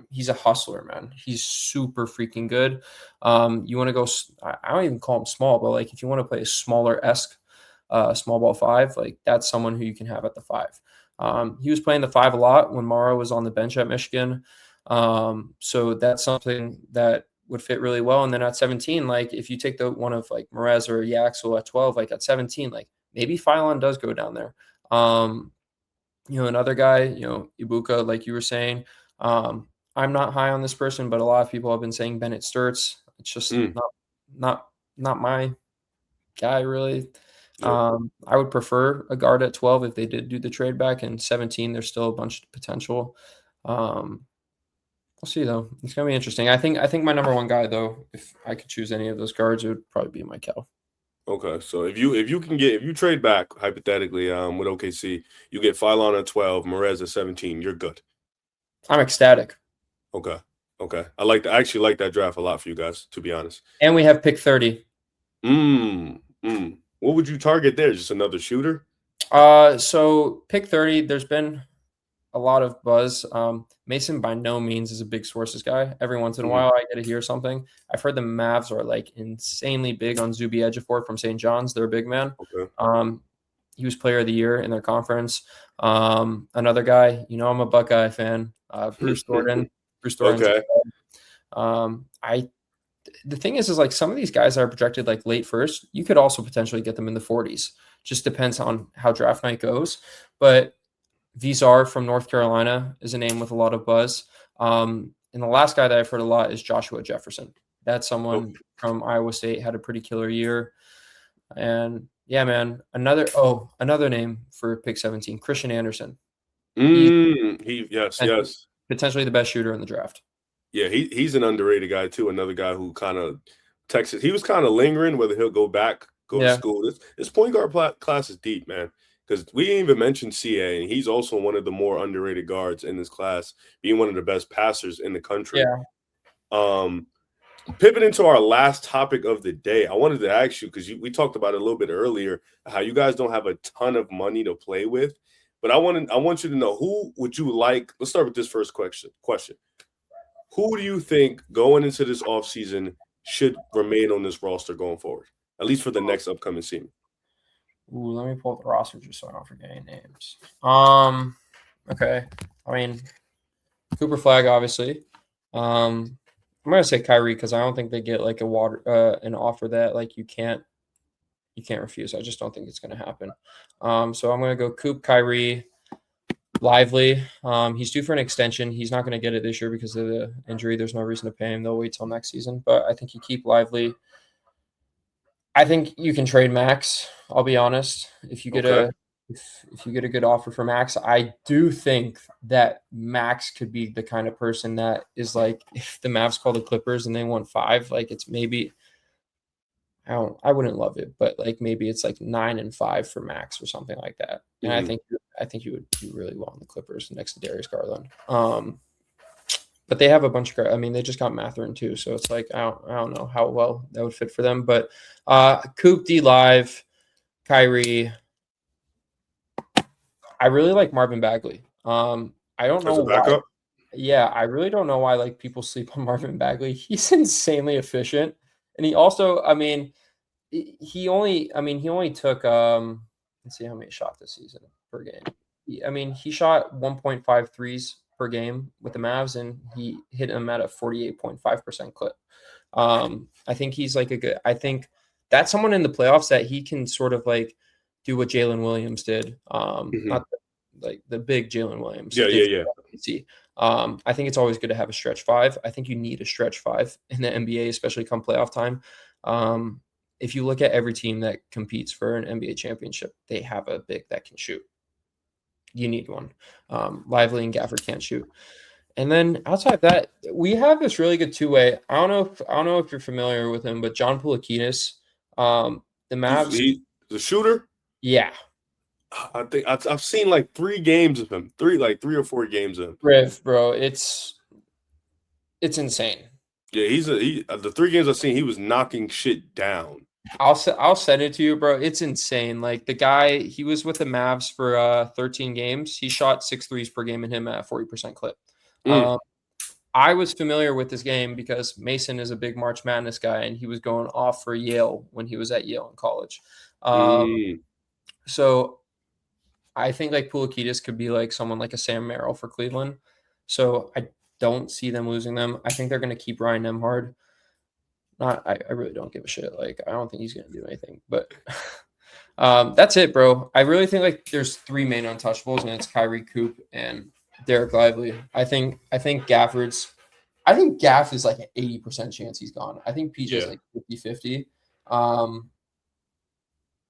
He's a hustler, man. He's super freaking good. You want to go, I don't even call him small, but like if you want to play a smaller-esque small ball 5, like that's someone who you can have at the 5. He was playing the 5 a lot when Mara was on the bench at Michigan. So that's something that would fit really well. And then at 17, like if you take the one of like Morez or Yaxel at 12, like at 17, like maybe Phylon does go down there. Another guy, Ibuka, like you were saying, I'm not high on this person, but a lot of people have been saying Bennett Sturts. It's just not my guy really. I would prefer a guard at 12 if they did do the trade back, and 17 there's still a bunch of potential. We'll see though. It's gonna be interesting. I think my number one guy though, if I could choose any of those guards, it would probably be Michael. Okay, so if you trade back hypothetically with OKC, you get Phylon at 12, Morez at 17, you're good. I'm ecstatic. Okay. I actually like that draft a lot for you guys, to be honest. And we have pick 30. What would you target there? Just another shooter? So pick 30, there's been a lot of buzz. Mason by no means is a big sources guy. Every once in a while I get to hear something. I've heard the Mavs are like insanely big on Zuby Ejiofor from St. John's. They're a big man. Okay. He was player of the year in their conference. Another guy, I'm a Buckeye fan. Bruce Thornton. Okay. The thing is like some of these guys are projected like late first. You could also potentially get them in the 40s. Just depends on how draft night goes. But Vizar from North Carolina is a name with a lot of buzz. And the last guy that I've heard a lot is Joshua Jefferson. That's someone from Iowa State, had a pretty killer year. And yeah, man, another name for pick 17, Christian Anderson. Yes. Potentially the best shooter in the draft. Yeah, he's an underrated guy too. Another guy who kind of Texas. He was kind of lingering whether he'll go to school. This point guard class is deep, man. Because we didn't even mention CA, and he's also one of the more underrated guards in this class, being one of the best passers in the country. Yeah. Pivoting to our last topic of the day, I wanted to ask you, because we talked about it a little bit earlier, how you guys don't have a ton of money to play with. But I want you to know, who would you like? Let's start with this first question. Who do you think going into this offseason should remain on this roster going forward, at least for the next upcoming season? Ooh, let me pull up the roster just so I don't forget any names. Okay. I mean, Cooper Flag, obviously. I'm gonna say Kyrie because I don't think they get like an offer that like you can't refuse. I just don't think it's gonna happen. So I'm gonna go Coop, Kyrie, Lively. He's due for an extension. He's not gonna get it this year because of the injury. There's no reason to pay him. They'll wait till next season. But I think you keep Lively. I think you can trade Max. I'll be honest. If you get if you get a good offer for Max, I do think that Max could be the kind of person that is like, if the Mavs call the Clippers and they want 5, like it's maybe I wouldn't love it, but like maybe it's like 9 and 5 for Max or something like that. And I think you would do really well in the Clippers next to Darius Garland. But they have a bunch of, I mean, they just got Mathurin too, so it's like I don't know how well that would fit for them. But Coop, D Live, Kyrie. I really like Marvin Bagley. I don't know why. Yeah, I really don't know why like people sleep on Marvin Bagley. He's insanely efficient, and he also, I mean, he only took let's see how many shots this season per game. He shot 1.5 threes per game with the Mavs, and he hit them at a 48.5% clip. I think he's like I think that's someone in the playoffs that he can sort of like do what Jalen Williams did. Not like the big Jalen Williams. Yeah. I think it's always good to have a stretch 5. I think you need a stretch 5 in the NBA, especially come playoff time. If you look at every team that competes for an NBA championship, they have a big that can shoot. You need one. Lively and Gafford can't shoot. And then outside of that, we have this really good two-way. I don't know if you're familiar with him, but John Poulikitis, the Mavs. He's the shooter? Yeah. I think I've seen like 3 games of him. 3 or 4 games of him. Riv, bro, it's insane. Yeah, the 3 games I've seen, he was knocking shit down. I'll send it to you, bro. It's insane. Like the guy, he was with the Mavs for 13 games. He shot 6 threes per game in him at a 40% clip. I was familiar with this game because Mason is a big March Madness guy, and he was going off for Yale when he was at Yale in college. So I think like Poulikitis could be like someone like a Sam Merrill for Cleveland. So I don't see them losing them. I think they're going to keep Ryan Nembhard. I really don't give a shit. Like, I don't think he's going to do anything. But that's it, bro. I really think like there's 3 main untouchables, and it's Kyrie, Coop, and Derek Lively. I think Gaff is like an 80% chance he's gone. I think PJ's like 50-50.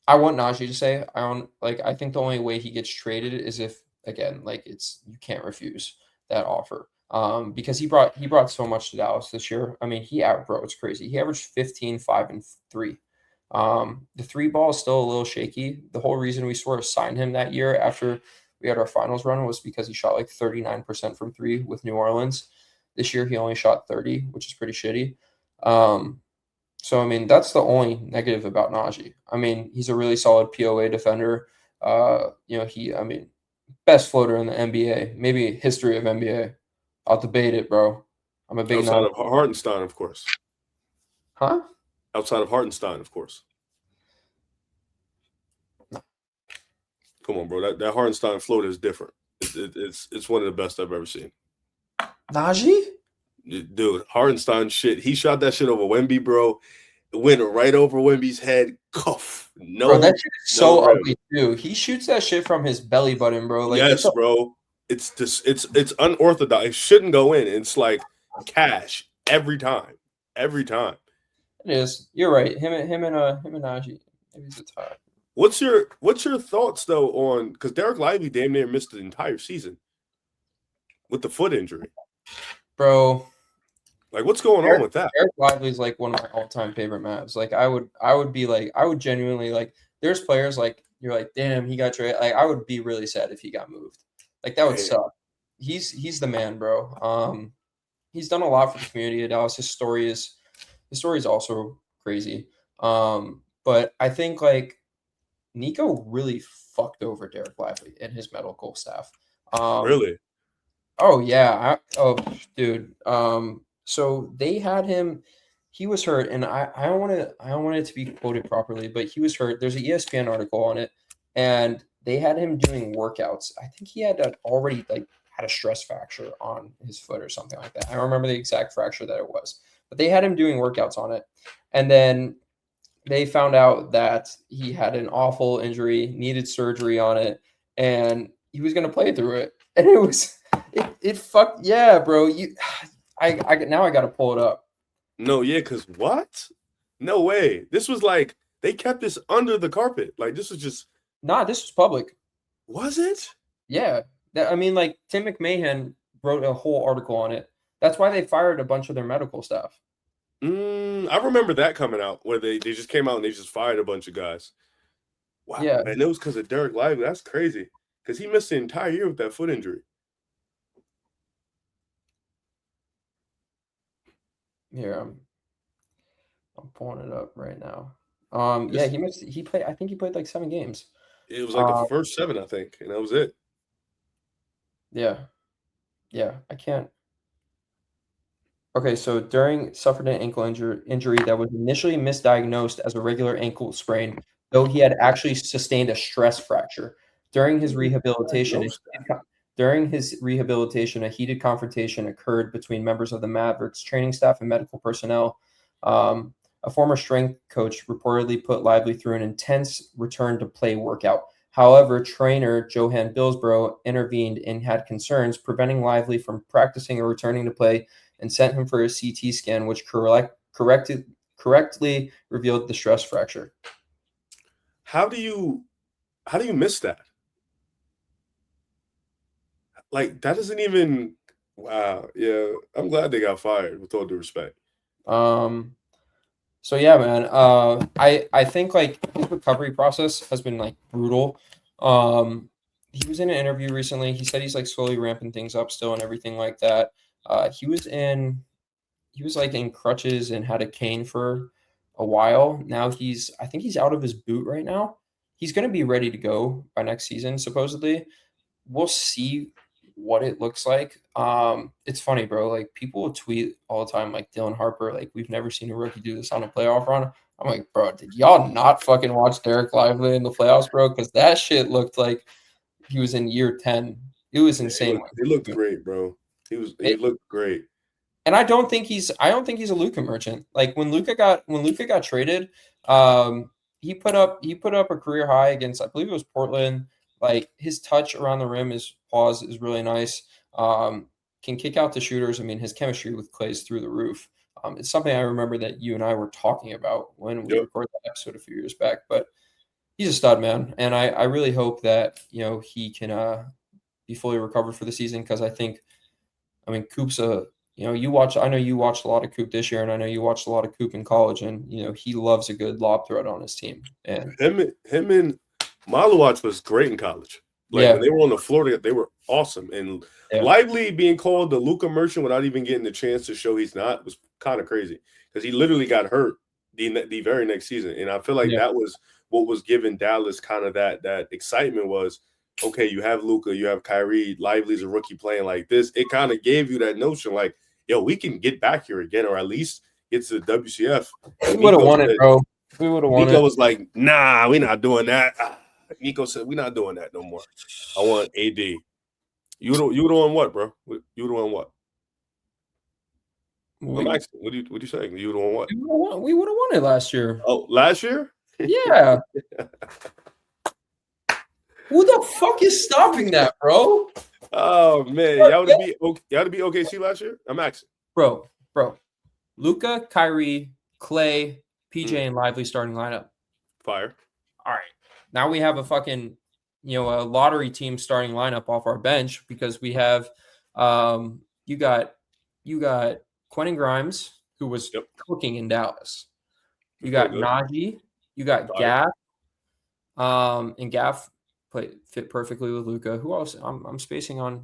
I want Najee to say. I think the only way he gets traded is if, again, like you can't refuse that offer. Because he brought so much to Dallas this year. I mean, it's crazy. He averaged 15, 5, and 3. The 3 ball is still a little shaky. The whole reason we sort of signed him that year after we had our finals run was because he shot like 39% from 3 with New Orleans. This year he only shot 30, which is pretty shitty. So I mean, that's the only negative about Najee. I mean, he's a really solid POA defender. Best floater in the NBA, maybe history of NBA. I'll debate it, bro. I'm a big outside of Hartenstein, of course. Huh? Outside of Hartenstein, of course. Come on, bro. That Hartenstein float is different. It's one of the best I've ever seen. Najee? Dude, Hartenstein shit. He shot that shit over Wemby, bro. It went right over Wemby's head. Cuff. No, bro, that shit is so ugly too. He shoots that shit from his belly button, bro. Like, yes, bro. It's unorthodox. It shouldn't go in. It's like cash every time. Every time. It is. You're right. Him and Najee. Maybe he's a tie. What's your thoughts though on, because Derek Lively damn near missed the entire season with the foot injury, bro? Like, what's going on with that? Derek Lively is like one of my all-time favorite Mavs. Like, I would genuinely like. There's players like you're like, damn, he got traded. Like, I would be really sad if he got moved. Like, that would suck. He's the man, bro. He's done a lot for the community of Dallas. His story is also crazy. But I think like Nico really fucked over Derek Lively and his medical staff. Really? Oh yeah. Dude. So they had him. He was hurt, and I don't want it to be quoted properly, but he was hurt. There's an ESPN article on it, and they had him doing workouts. I think he had already like had a stress fracture on his foot or something like that. I don't remember the exact fracture that it was, but they had him doing workouts on it. And then they found out that he had an awful injury, needed surgery on it, and he was going to play through it. And it fucked. Yeah, bro. I now I got to pull it up. No, yeah, because what? No way. This was like, they kept this under the carpet. Like, this was just. Nah, this was public. Was it? Yeah. I mean, like, Tim McMahon wrote a whole article on it. That's why they fired a bunch of their medical staff. I remember that coming out where they just came out and they just fired a bunch of guys. Wow, yeah. Man, it was because of Derek Lively. That's crazy. Because he missed the entire year with that foot injury. Here, I'm pulling it up right now. Yeah, he played. I think he played like 7 games. It was like the first 7, I think, and that was it. Yeah, I can't. Okay, so suffered an ankle injury that was initially misdiagnosed as a regular ankle sprain, though he had actually sustained a stress fracture. During his rehabilitation, a heated confrontation occurred between members of the Mavericks training staff and medical personnel. A former strength coach reportedly put Lively through an intense return to play workout. However, trainer Johan Billsborough intervened and had concerns, preventing Lively from practicing or returning to play, and sent him for a CT scan, which correctly revealed the stress fracture. How do you miss that? Like, that doesn't even. Wow. Yeah, I'm glad they got fired. With all due respect. So yeah, man. I think like his recovery process has been like brutal. He was in an interview recently. He said he's like slowly ramping things up still and everything like that. He was like in crutches and had a cane for a while. Now I think he's out of his boot right now. He's going to be ready to go by next season, supposedly. We'll see what it looks like. It's funny, bro. Like, people will tweet all the time, like Dylan Harper, like, we've never seen a rookie do this on a playoff run. I'm like, bro, did y'all not fucking watch Derek Lively in the playoffs, bro? Because that shit looked like he was in year 10. It was insane. He looked great, bro. He looked great. And I don't think he's a Luka merchant. Like, when Luka got traded, he put up a career high against, I believe it was Portland. Like, his touch around the rim, his paws is really nice. Can kick out the shooters. I mean, his chemistry with Klay is through the roof. It's something I remember that you and I were talking about when we recorded that episode a few years back. But he's a stud, man, and I really hope that he can be fully recovered for the season, because I mean, Coop's I know you watched a lot of Coop this year, and I know you watched a lot of Coop in college, and he loves a good lob threat on his team. And him and Maluach was great in college. Like, when they were on the floor, they were awesome. And Lively being called the Luka merchant without even getting the chance to show he's not was kind of crazy, because he literally got hurt the very next season. And I feel like that was what was giving Dallas kind of that excitement was, okay, you have Luka, you have Kyrie, Lively's a rookie playing like this. It kind of gave you that notion like, yo, we can get back here again, or at least get to the WCF. We would have won it, bro. We would have won it. Nico was like, nah, we're not doing that. Nico said, we're not doing that no more. I want AD. You would have won what, bro? You would have won what? I'm asking, what are you saying? You would have won what? We would have won it last year. Oh, last year? Yeah. Who the fuck is stopping that, bro? Oh man, y'all would be OKC last year? I'm asking. Bro. Luka, Kyrie, Klay, PJ, and Lively starting lineup. Fire. All right. Now we have a fucking, a lottery team starting lineup off our bench, because we have you got Quentin Grimes, who was cooking in Dallas. You got Najee, you got Gaff. And Gaff fit perfectly with Luka. Who else? I'm spacing on.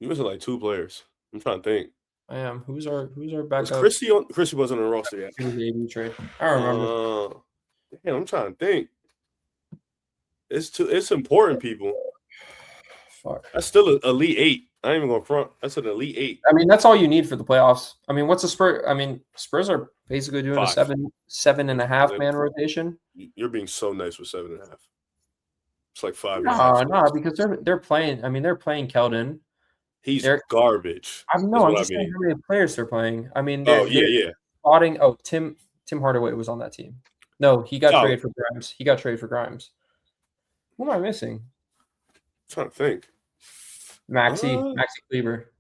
You missing like 2 players. I'm trying to think. I am. Who's our backup? Chrissy wasn't on the roster yet. He was the AD trade. I don't remember. Damn, I'm trying to think. It's important, people. Fuck. That's still an elite 8. I ain't even going front. That's an elite 8. I mean, that's all you need for the playoffs. I mean, what's the Spurs? I mean, Spurs are basically doing 5. a 7.5 man rotation. You're being so nice with 7.5. It's like 5. No, because they're playing. I mean, they're playing Keldon. He's garbage. I'm just saying how many players they're playing. I mean, they're spotting. Oh, Tim Hardaway was on that team. No, he got traded for Grimes. He got traded for Grimes. Who am I missing? I'm trying to think. Maxi Kleber.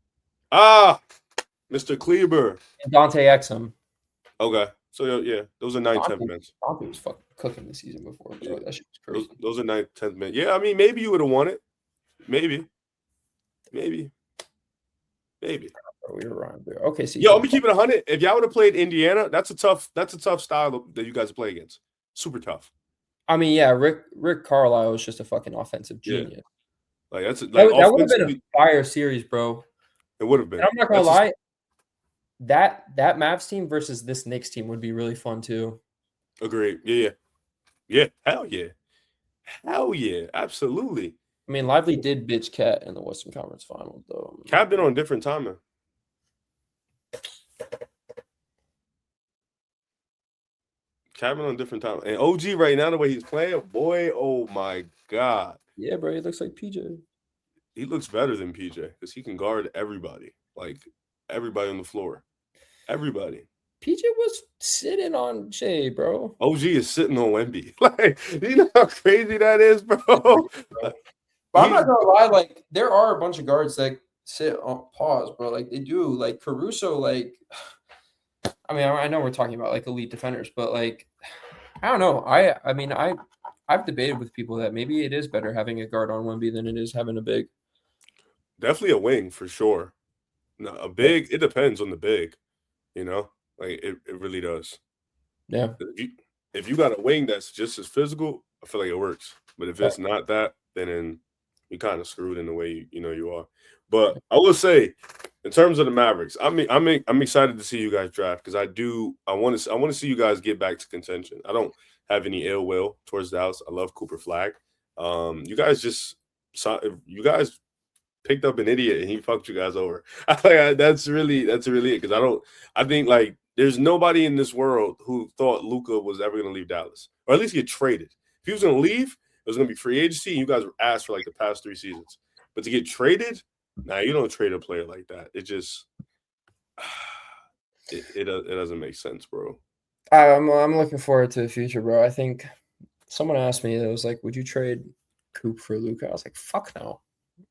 Mr. Kleber. And Dante Exum. Okay. So, yeah, those are 9, 10 minutes. Dante was fucking cooking the season before. Bro. That shit was crazy. Those are 9, 10 minutes. Yeah, I mean, maybe you would have won it. Maybe. We were wrong there. Okay, so let me keep it 100. If y'all would have played Indiana, that's a tough style that you guys play against. Super tough. I mean, yeah, Rick Carlisle was just a fucking offensive genius. Like that would have been a fire series, bro. It would have been. And I'm not gonna lie. That Mavs team versus this Knicks team would be really fun too. Agreed. Yeah. Hell yeah. Absolutely. I mean, Lively did bitch Cat in the Western Conference Finals, though. Cat been on different timing. And OG right now, the way he's playing, boy, oh my God. Yeah, bro, he looks like PJ. He looks better than PJ because he can guard everybody, like everybody on the floor. Everybody. PJ was sitting on Shea, bro. OG is sitting on Wemby. Like, you know how crazy that is, bro? But I'm not gonna lie, like, there are a bunch of guards that sit on pause, bro. Like, they do. Like, Caruso, like, I mean, I know we're talking about, like, elite defenders, but, like, I don't know. I mean, I've debated with people that maybe it is better having a guard on Wemby than it is having a big. Definitely a wing, for sure. No, a big, it depends on the big, you know? Like, it really does. Yeah. If you got a wing that's just as physical, I feel like it works. But if it's not that, then you're kind of screwed in the way you are. But I will say, in terms of the Mavericks, I'm excited to see you guys draft because I want to see you guys get back to contention. I don't have any ill will towards Dallas. I love Cooper Flag. You guys picked up an idiot and he fucked you guys over. That's really it because I think like there's nobody in this world who thought Luka was ever going to leave Dallas or at least get traded. If he was going to leave, it was going to be free agency. And you guys were asked for like the past 3 seasons, but to get traded, you don't trade a player like that. It just it doesn't make sense, bro. I'm looking forward to the future, bro. I think someone asked me that was like, would you trade Coop for Luka? I was like, fuck no.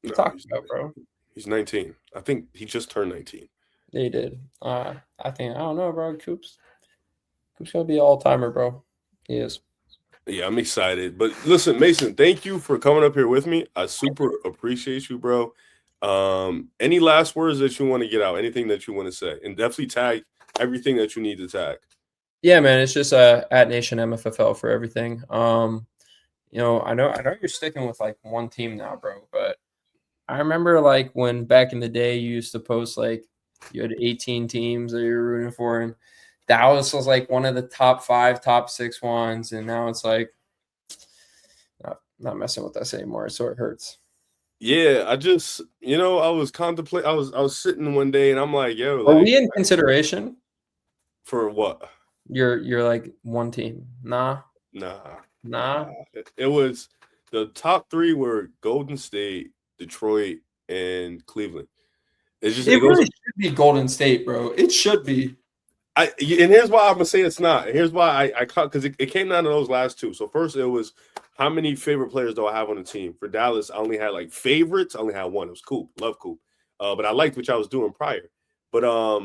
What are you talking about, bro? He's 19. I think he just turned 19. Yeah, he did. I don't know, bro. Coop's gonna be an all-timer, bro. He is. Yeah, I'm excited. But listen, Mason, thank you for coming up here with me. I super appreciate you, bro. Any last words that you want to get out? Anything that you want to say? And definitely tag everything that you need to tag. Yeah, man. It's just at Nation MFFL for everything. I know you're sticking with like one team now, bro, but I remember like when back in the day you used to post like you had 18 teams that you were rooting for, and Dallas was like one of the top 5, top 6 ones, and now it's like not messing with us anymore, so it hurts. Yeah, I just I was contemplating. I was sitting one day and I'm like, yo, are we in consideration for what? You're like one team? Nah. It was the top 3 were Golden State, Detroit, and Cleveland. It really should be Golden State, bro. It should be. And here's why I'm gonna say it's not. Here's why I caught because it came down to those last 2. So first it was how many favorite players do I have on the team? For Dallas, I only had like favorites. I only had one. It was Coop. Love Coop. But I liked what I was doing prior. But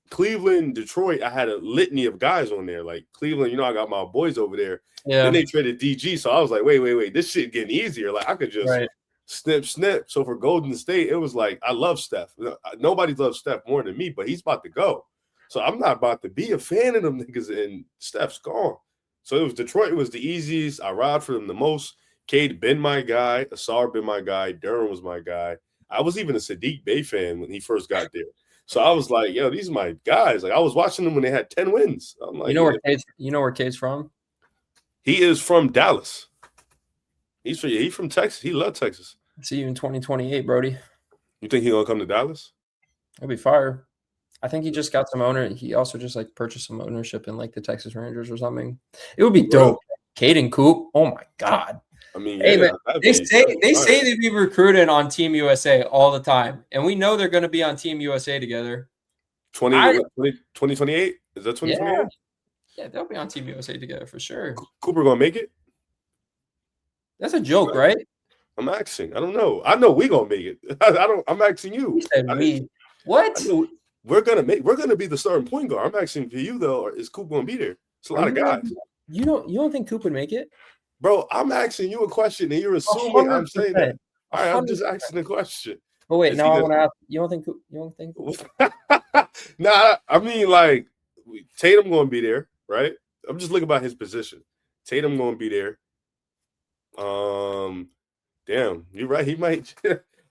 Cleveland, Detroit, I had a litany of guys on there. Like Cleveland, I got my boys over there. Yeah. Then they traded DG. So I was like, wait. This shit getting easier. Like I could just snip. So for Golden State, it was like, I love Steph. Nobody loves Steph more than me, but he's about to go. So I'm not about to be a fan of them niggas, and Steph's gone. So it was Detroit. It was the easiest. I ride for them the most. Cade been my guy. Asar been my guy. Durham was my guy. I was even a Sadiq Bey fan when he first got there. So I was like, yo, these are my guys. Like I was watching them when they had 10 wins. I'm like, where Cade's from? He is from Dallas. He's from Texas. He loves Texas. See you in 2028, Brody. You think he's gonna come to Dallas? He'll be fire. I think he just got some owner. He also just like purchased some ownership in like the Texas Rangers or something. It would be dope. Cade and Coop. Oh my God. I mean, Hey, yeah, man, they say they be recruiting on Team USA all the time, and we know they're going to be on Team USA together. 2028? Is that 2028? Yeah, they'll be on Team USA together for sure. Cooper gonna make it? That's a joke, right? I'm asking. I don't know. I know we gonna make it. I don't. I'm asking you. He said we. What? We're gonna be the starting point guard. I'm asking for you though. Or is Cooper gonna be there? It's a lot of guys. You don't think Cooper would make it? Bro, I'm asking you a question and you're assuming 100%. I'm saying that. All right, 100%. I'm just asking the question. Oh wait, now I want to ask. You don't think? Nah, I mean like Tatum gonna be there, right? I'm just looking about his position. Tatum gonna be there. Damn, you're right. He might.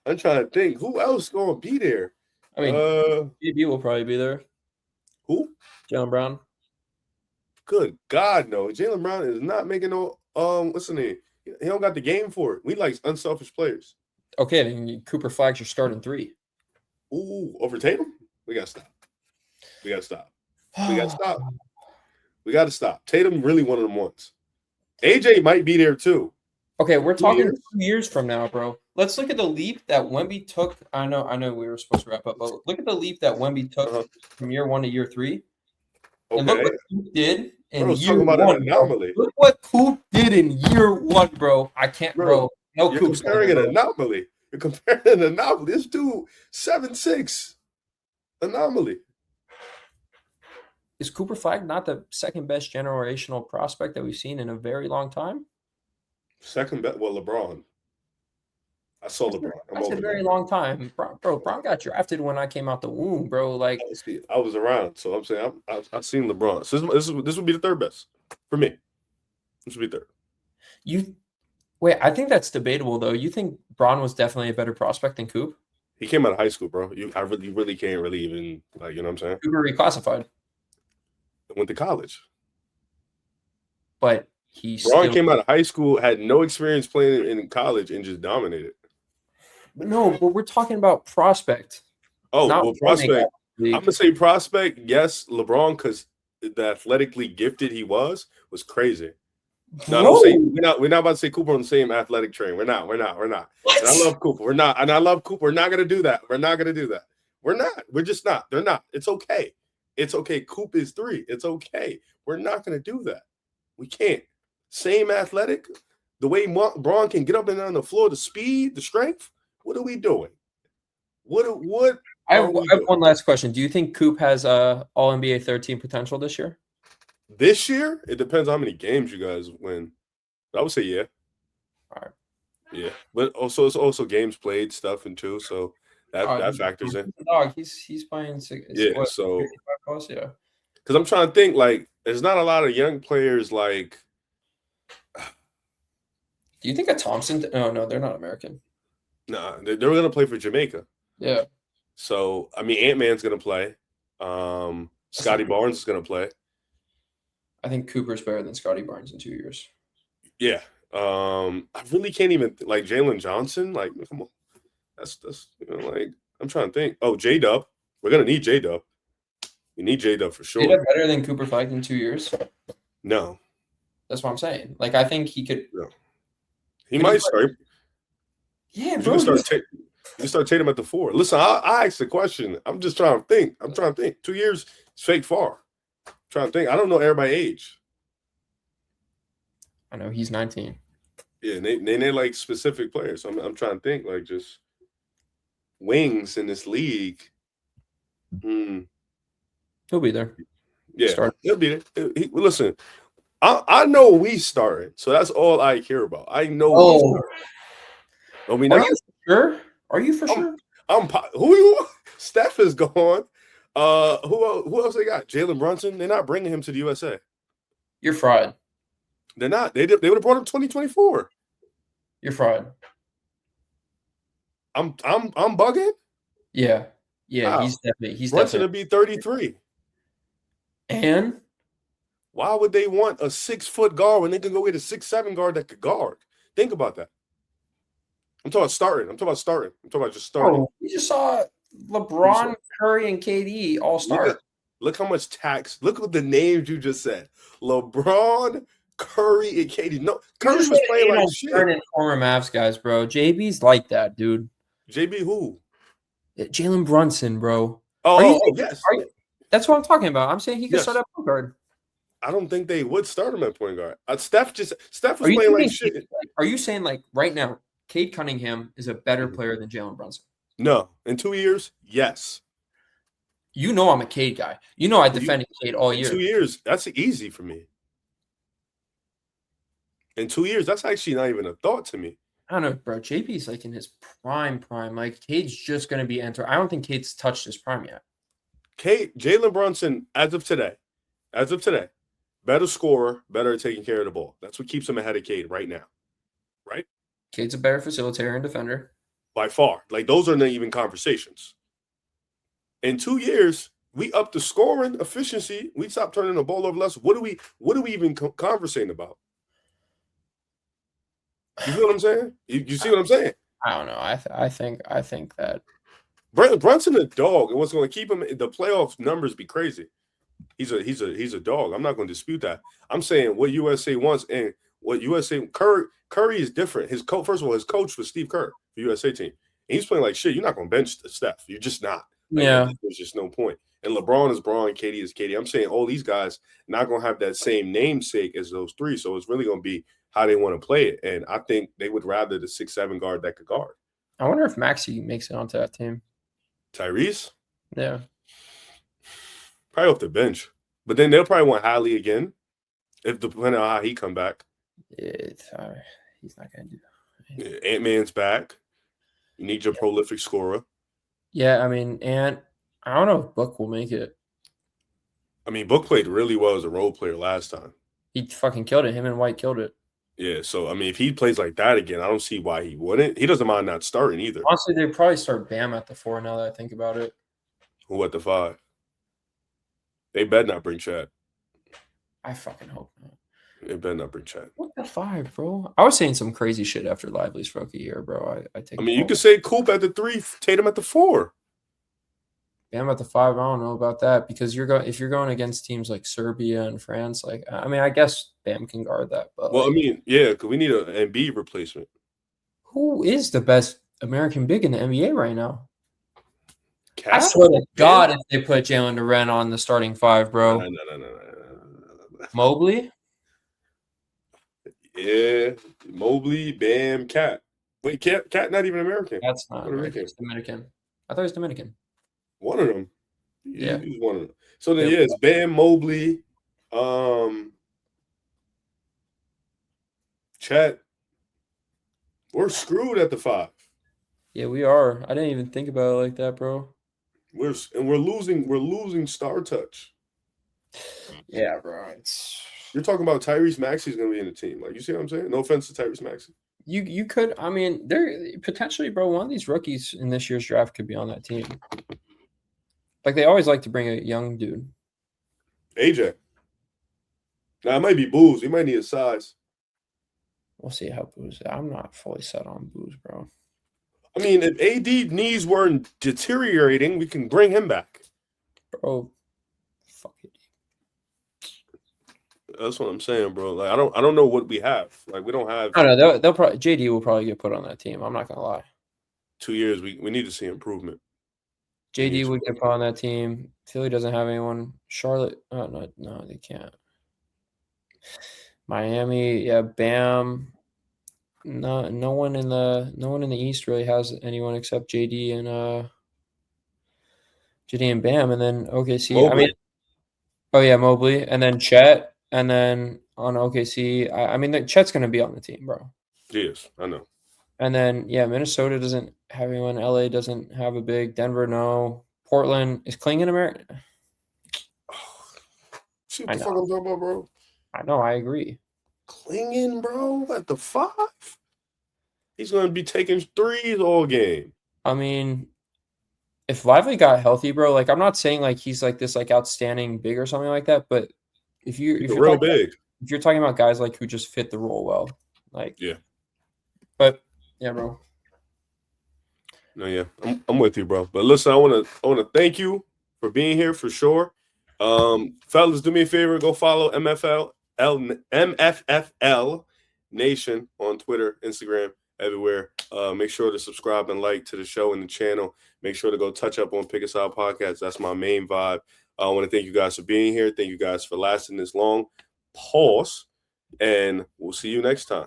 I'm trying to think. Who else gonna be there? I mean, JB will probably be there. Who? Jaylen Brown. Good God, no. Jaylen Brown is not making no. What's the name? He don't got the game for it. We like unselfish players. Okay, then Cooper Flag's your starting 3. Ooh, over Tatum? We gotta stop. We gotta stop. We gotta stop. Tatum really one of them ones. AJ might be there too. Okay, we're talking 2 years from now, bro. Let's look at the leap that Wemby took. I know we were supposed to wrap up, but look at the leap that Wemby took from year 1 to year 3. Okay. And look what Coop did in year 1. Anomaly. Look what Coop did in year 1, bro. I can't, bro. No, you're comparing an anomaly. You're comparing an anomaly. This dude, 7'6", anomaly. Is Cooper Flag not the second best generational prospect that we've seen in a very long time? Second best? Well, LeBron. I saw LeBron. That's a very long time, bro. Brown got drafted when I came out the womb, bro. Like I was around, so I'm saying I've seen LeBron. So this would be the third best for me. This would be third. Wait, I think that's debatable though. You think Braun was definitely a better prospect than Coop? He came out of high school, bro. I really can't really even you know what I'm saying? Cooper reclassified. Went to college. But Braun came out of high school, had no experience playing in college, and just dominated. But we're talking about prospect. Oh, well, prospect. I'm gonna say prospect. Yes, LeBron, because the athletically gifted he was crazy. No, don't say we're not about to say Cooper on the same athletic train. We're not. What? And I love Cooper. We're not. And I love Cooper. We're not gonna do that. We're not. We're just not. They're not. It's okay. It's okay. Coop is 3. It's okay. We're not gonna do that. We can't. Same athletic. The way Braun can get up and down the floor, the speed, the strength. What are we doing? What? I have one last question. Do you think Coop has All NBA 13 potential this year? This year, it depends on how many games you guys win. But I would say yeah. All right. Yeah, but also it's also games played stuff and too, so that factors in. Dog, he's playing. Yeah, so yeah. Because I'm trying to think, like, there's not a lot of young players like. Do you think a Thompson? Oh no, they're not American. Nah, they're going to play for Jamaica. Yeah. So I mean, Ant-Man's going to play. Scotty Barnes is going to play. I think Cooper's better than Scotty Barnes in 2 years. Yeah. I really can't even like Jalen Johnson. Like, come on. That's like I'm trying to think. Oh, J-Dub. We're gonna need J-Dub. We need J-Dub for sure. J-Dub better than Cooper Flag in 2 years? No. That's what I'm saying. Like, I think he could. No. He might start. Yeah, bro. You start Tatum at the 4. Listen, I asked the question. I'm just trying to think. 2 years is fake far. I'm trying to think. I don't know everybody's age. I know he's 19. Yeah, they like specific players. So I'm trying to think like just wings in this league. He'll be there. Yeah, he'll be there. Listen, I know we started, so that's all I care about. I know we started. Are we not? Are you sure? Are you for sure? Who? Steph is gone. Who else they got? Jalen Brunson. They're not bringing him to the USA. You're fried. They're not. They would have brought him 2024. You're fried. I'm bugging. Yeah. Wow. He's definitely Brunson to be 33. And why would they want a 6-foot guard when they can go get a 6'7" guard that could guard? Think about that. I'm talking about starting. I'm talking about just starting. Oh, you just saw LeBron, Curry, and KD all start. Look how much tax. Look what the names you just said. LeBron, Curry and Katie. No, Curry was playing like shit. And former Mavs guys, bro. JB's like that, dude. JB who? Jalen Brunson, bro. Yes. That's what I'm talking about. I'm saying he could start at point guard. I don't think they would start him at point guard. Steph was playing like shit. Are you saying like right now, Cade Cunningham is a better player than Jalen Brunson? No. In 2 years, yes. You know I'm a Cade guy. You know I defended Cade all year. 2 years, that's easy for me. In 2 years, that's actually not even a thought to me. I don't know, bro. JP's like in his prime. Like Cade's just going to be enter. I don't think Cade's touched his prime yet. Jalen Brunson, as of today, better scorer, better at taking care of the ball. That's what keeps him ahead of Cade right now. Right? Cade's a better facilitator and defender. By far. Like, those are not even conversations. In 2 years, we up the scoring efficiency. We stop turning the ball over less. What are we even conversating about? You feel what I'm saying? You see what I'm saying? I don't know. I think that Brunson a dog, and what's going to keep him the playoff numbers be crazy. He's a dog. I'm not going to dispute that. I'm saying what USA wants and what USA Curry is different. His coach, first of all, his coach was Steve Kerr, the USA team. And he's playing like shit. You're not going to bench Steph. You're just not. Yeah. There's just no point. And LeBron is Braun, Katie is Katie. I'm saying all these guys not going to have that same namesake as those three. So it's really going to be how they want to play it. And I think they would rather the 6'7" guard that could guard. I wonder if Maxey makes it onto that team. Tyrese? Yeah. Probably off the bench. But then they'll probably want Hallie again, depending on how he come back. He's not going to do that. Yeah, Ant-Man's back. You need your prolific scorer. Yeah, I mean, and I don't know if Book will make it. I mean, Book played really well as a role player last time. He fucking killed it. Him and White killed it. Yeah, so, I mean, if he plays like that again, I don't see why he wouldn't. He doesn't mind not starting either. Honestly, they'd probably start Bam at the 4 now that I think about it. Who at the 5? They better not bring Chad. I fucking hope not. They better not bring Chad. What the 5, bro? I was saying some crazy shit after Lively's rookie year, bro. I mean, you could say Coop at the 3, Tatum at the 4. Bam at the 5, I don't know about that because if you're going against teams like Serbia and France, like I mean, I guess Bam can guard that. But well, I mean, yeah, because we need an Embiid replacement. Who is the best American big in the NBA right now? Cat? I swear to God, if they put Jalen Duren on the starting 5, bro. No. Mobley? Yeah, Mobley, Bam, Cat. Wait, Cat not even American. That's not right. He's Dominican. I thought he was Dominican. One of them. Yeah. He's one of them. So then, yeah, it's Bam, Mobley, Chet. We're screwed at the 5. Yeah, we are. I didn't even think about it like that, bro. We're losing star touch. Yeah, bro. You're talking about Tyrese Maxey's going to be in the team. Like, you see what I'm saying? No offense to Tyrese Maxey. You could. I mean, there potentially, bro. One of these rookies in this year's draft could be on that team. Like they always like to bring a young dude. AJ. Now it might be Booz. He might need a size. We'll see how Booz. I'm not fully set on Booz, bro. I mean, if AD knees weren't deteriorating, we can bring him back. Bro, fuck it. That's what I'm saying, bro. Like I don't know what we have. Like we don't have. I don't know. They'll probably JD will probably get put on that team. I'm not gonna lie. 2 years, we need to see improvement. JD would get put on that team. Philly doesn't have anyone. Charlotte, no, they can't. Miami, yeah, Bam. No one in the East really has anyone except JD and Bam, and then OKC. Mobley. I mean, oh yeah, Mobley, and then Chet, and then on OKC. I mean, Chet's gonna be on the team, bro. Yes, I know. And then yeah, Minnesota doesn't have anyone. LA doesn't have a big. Denver, no. Portland is Klingon American. See what the fuck I'm talking about, bro? I know, I agree. Klingon, bro, at the 5. He's gonna be taking 3s all game. I mean, if Lively got healthy, bro, like I'm not saying like he's like this like outstanding big or something like that, but if you're real big, if you're talking about guys like who just fit the role well, like yeah. But yeah, bro. No, yeah, I'm with you, bro. But listen, I want to thank you for being here for sure. Fellas, do me a favor, go follow MFFL MFFL Nation on Twitter, Instagram, everywhere. Make sure to subscribe and like to the show and the channel. Make sure to go touch up on Pick Us Out Podcast. That's my main vibe. I want to thank you guys for being here. Thank you guys for lasting this long. Pause. And we'll see you next time.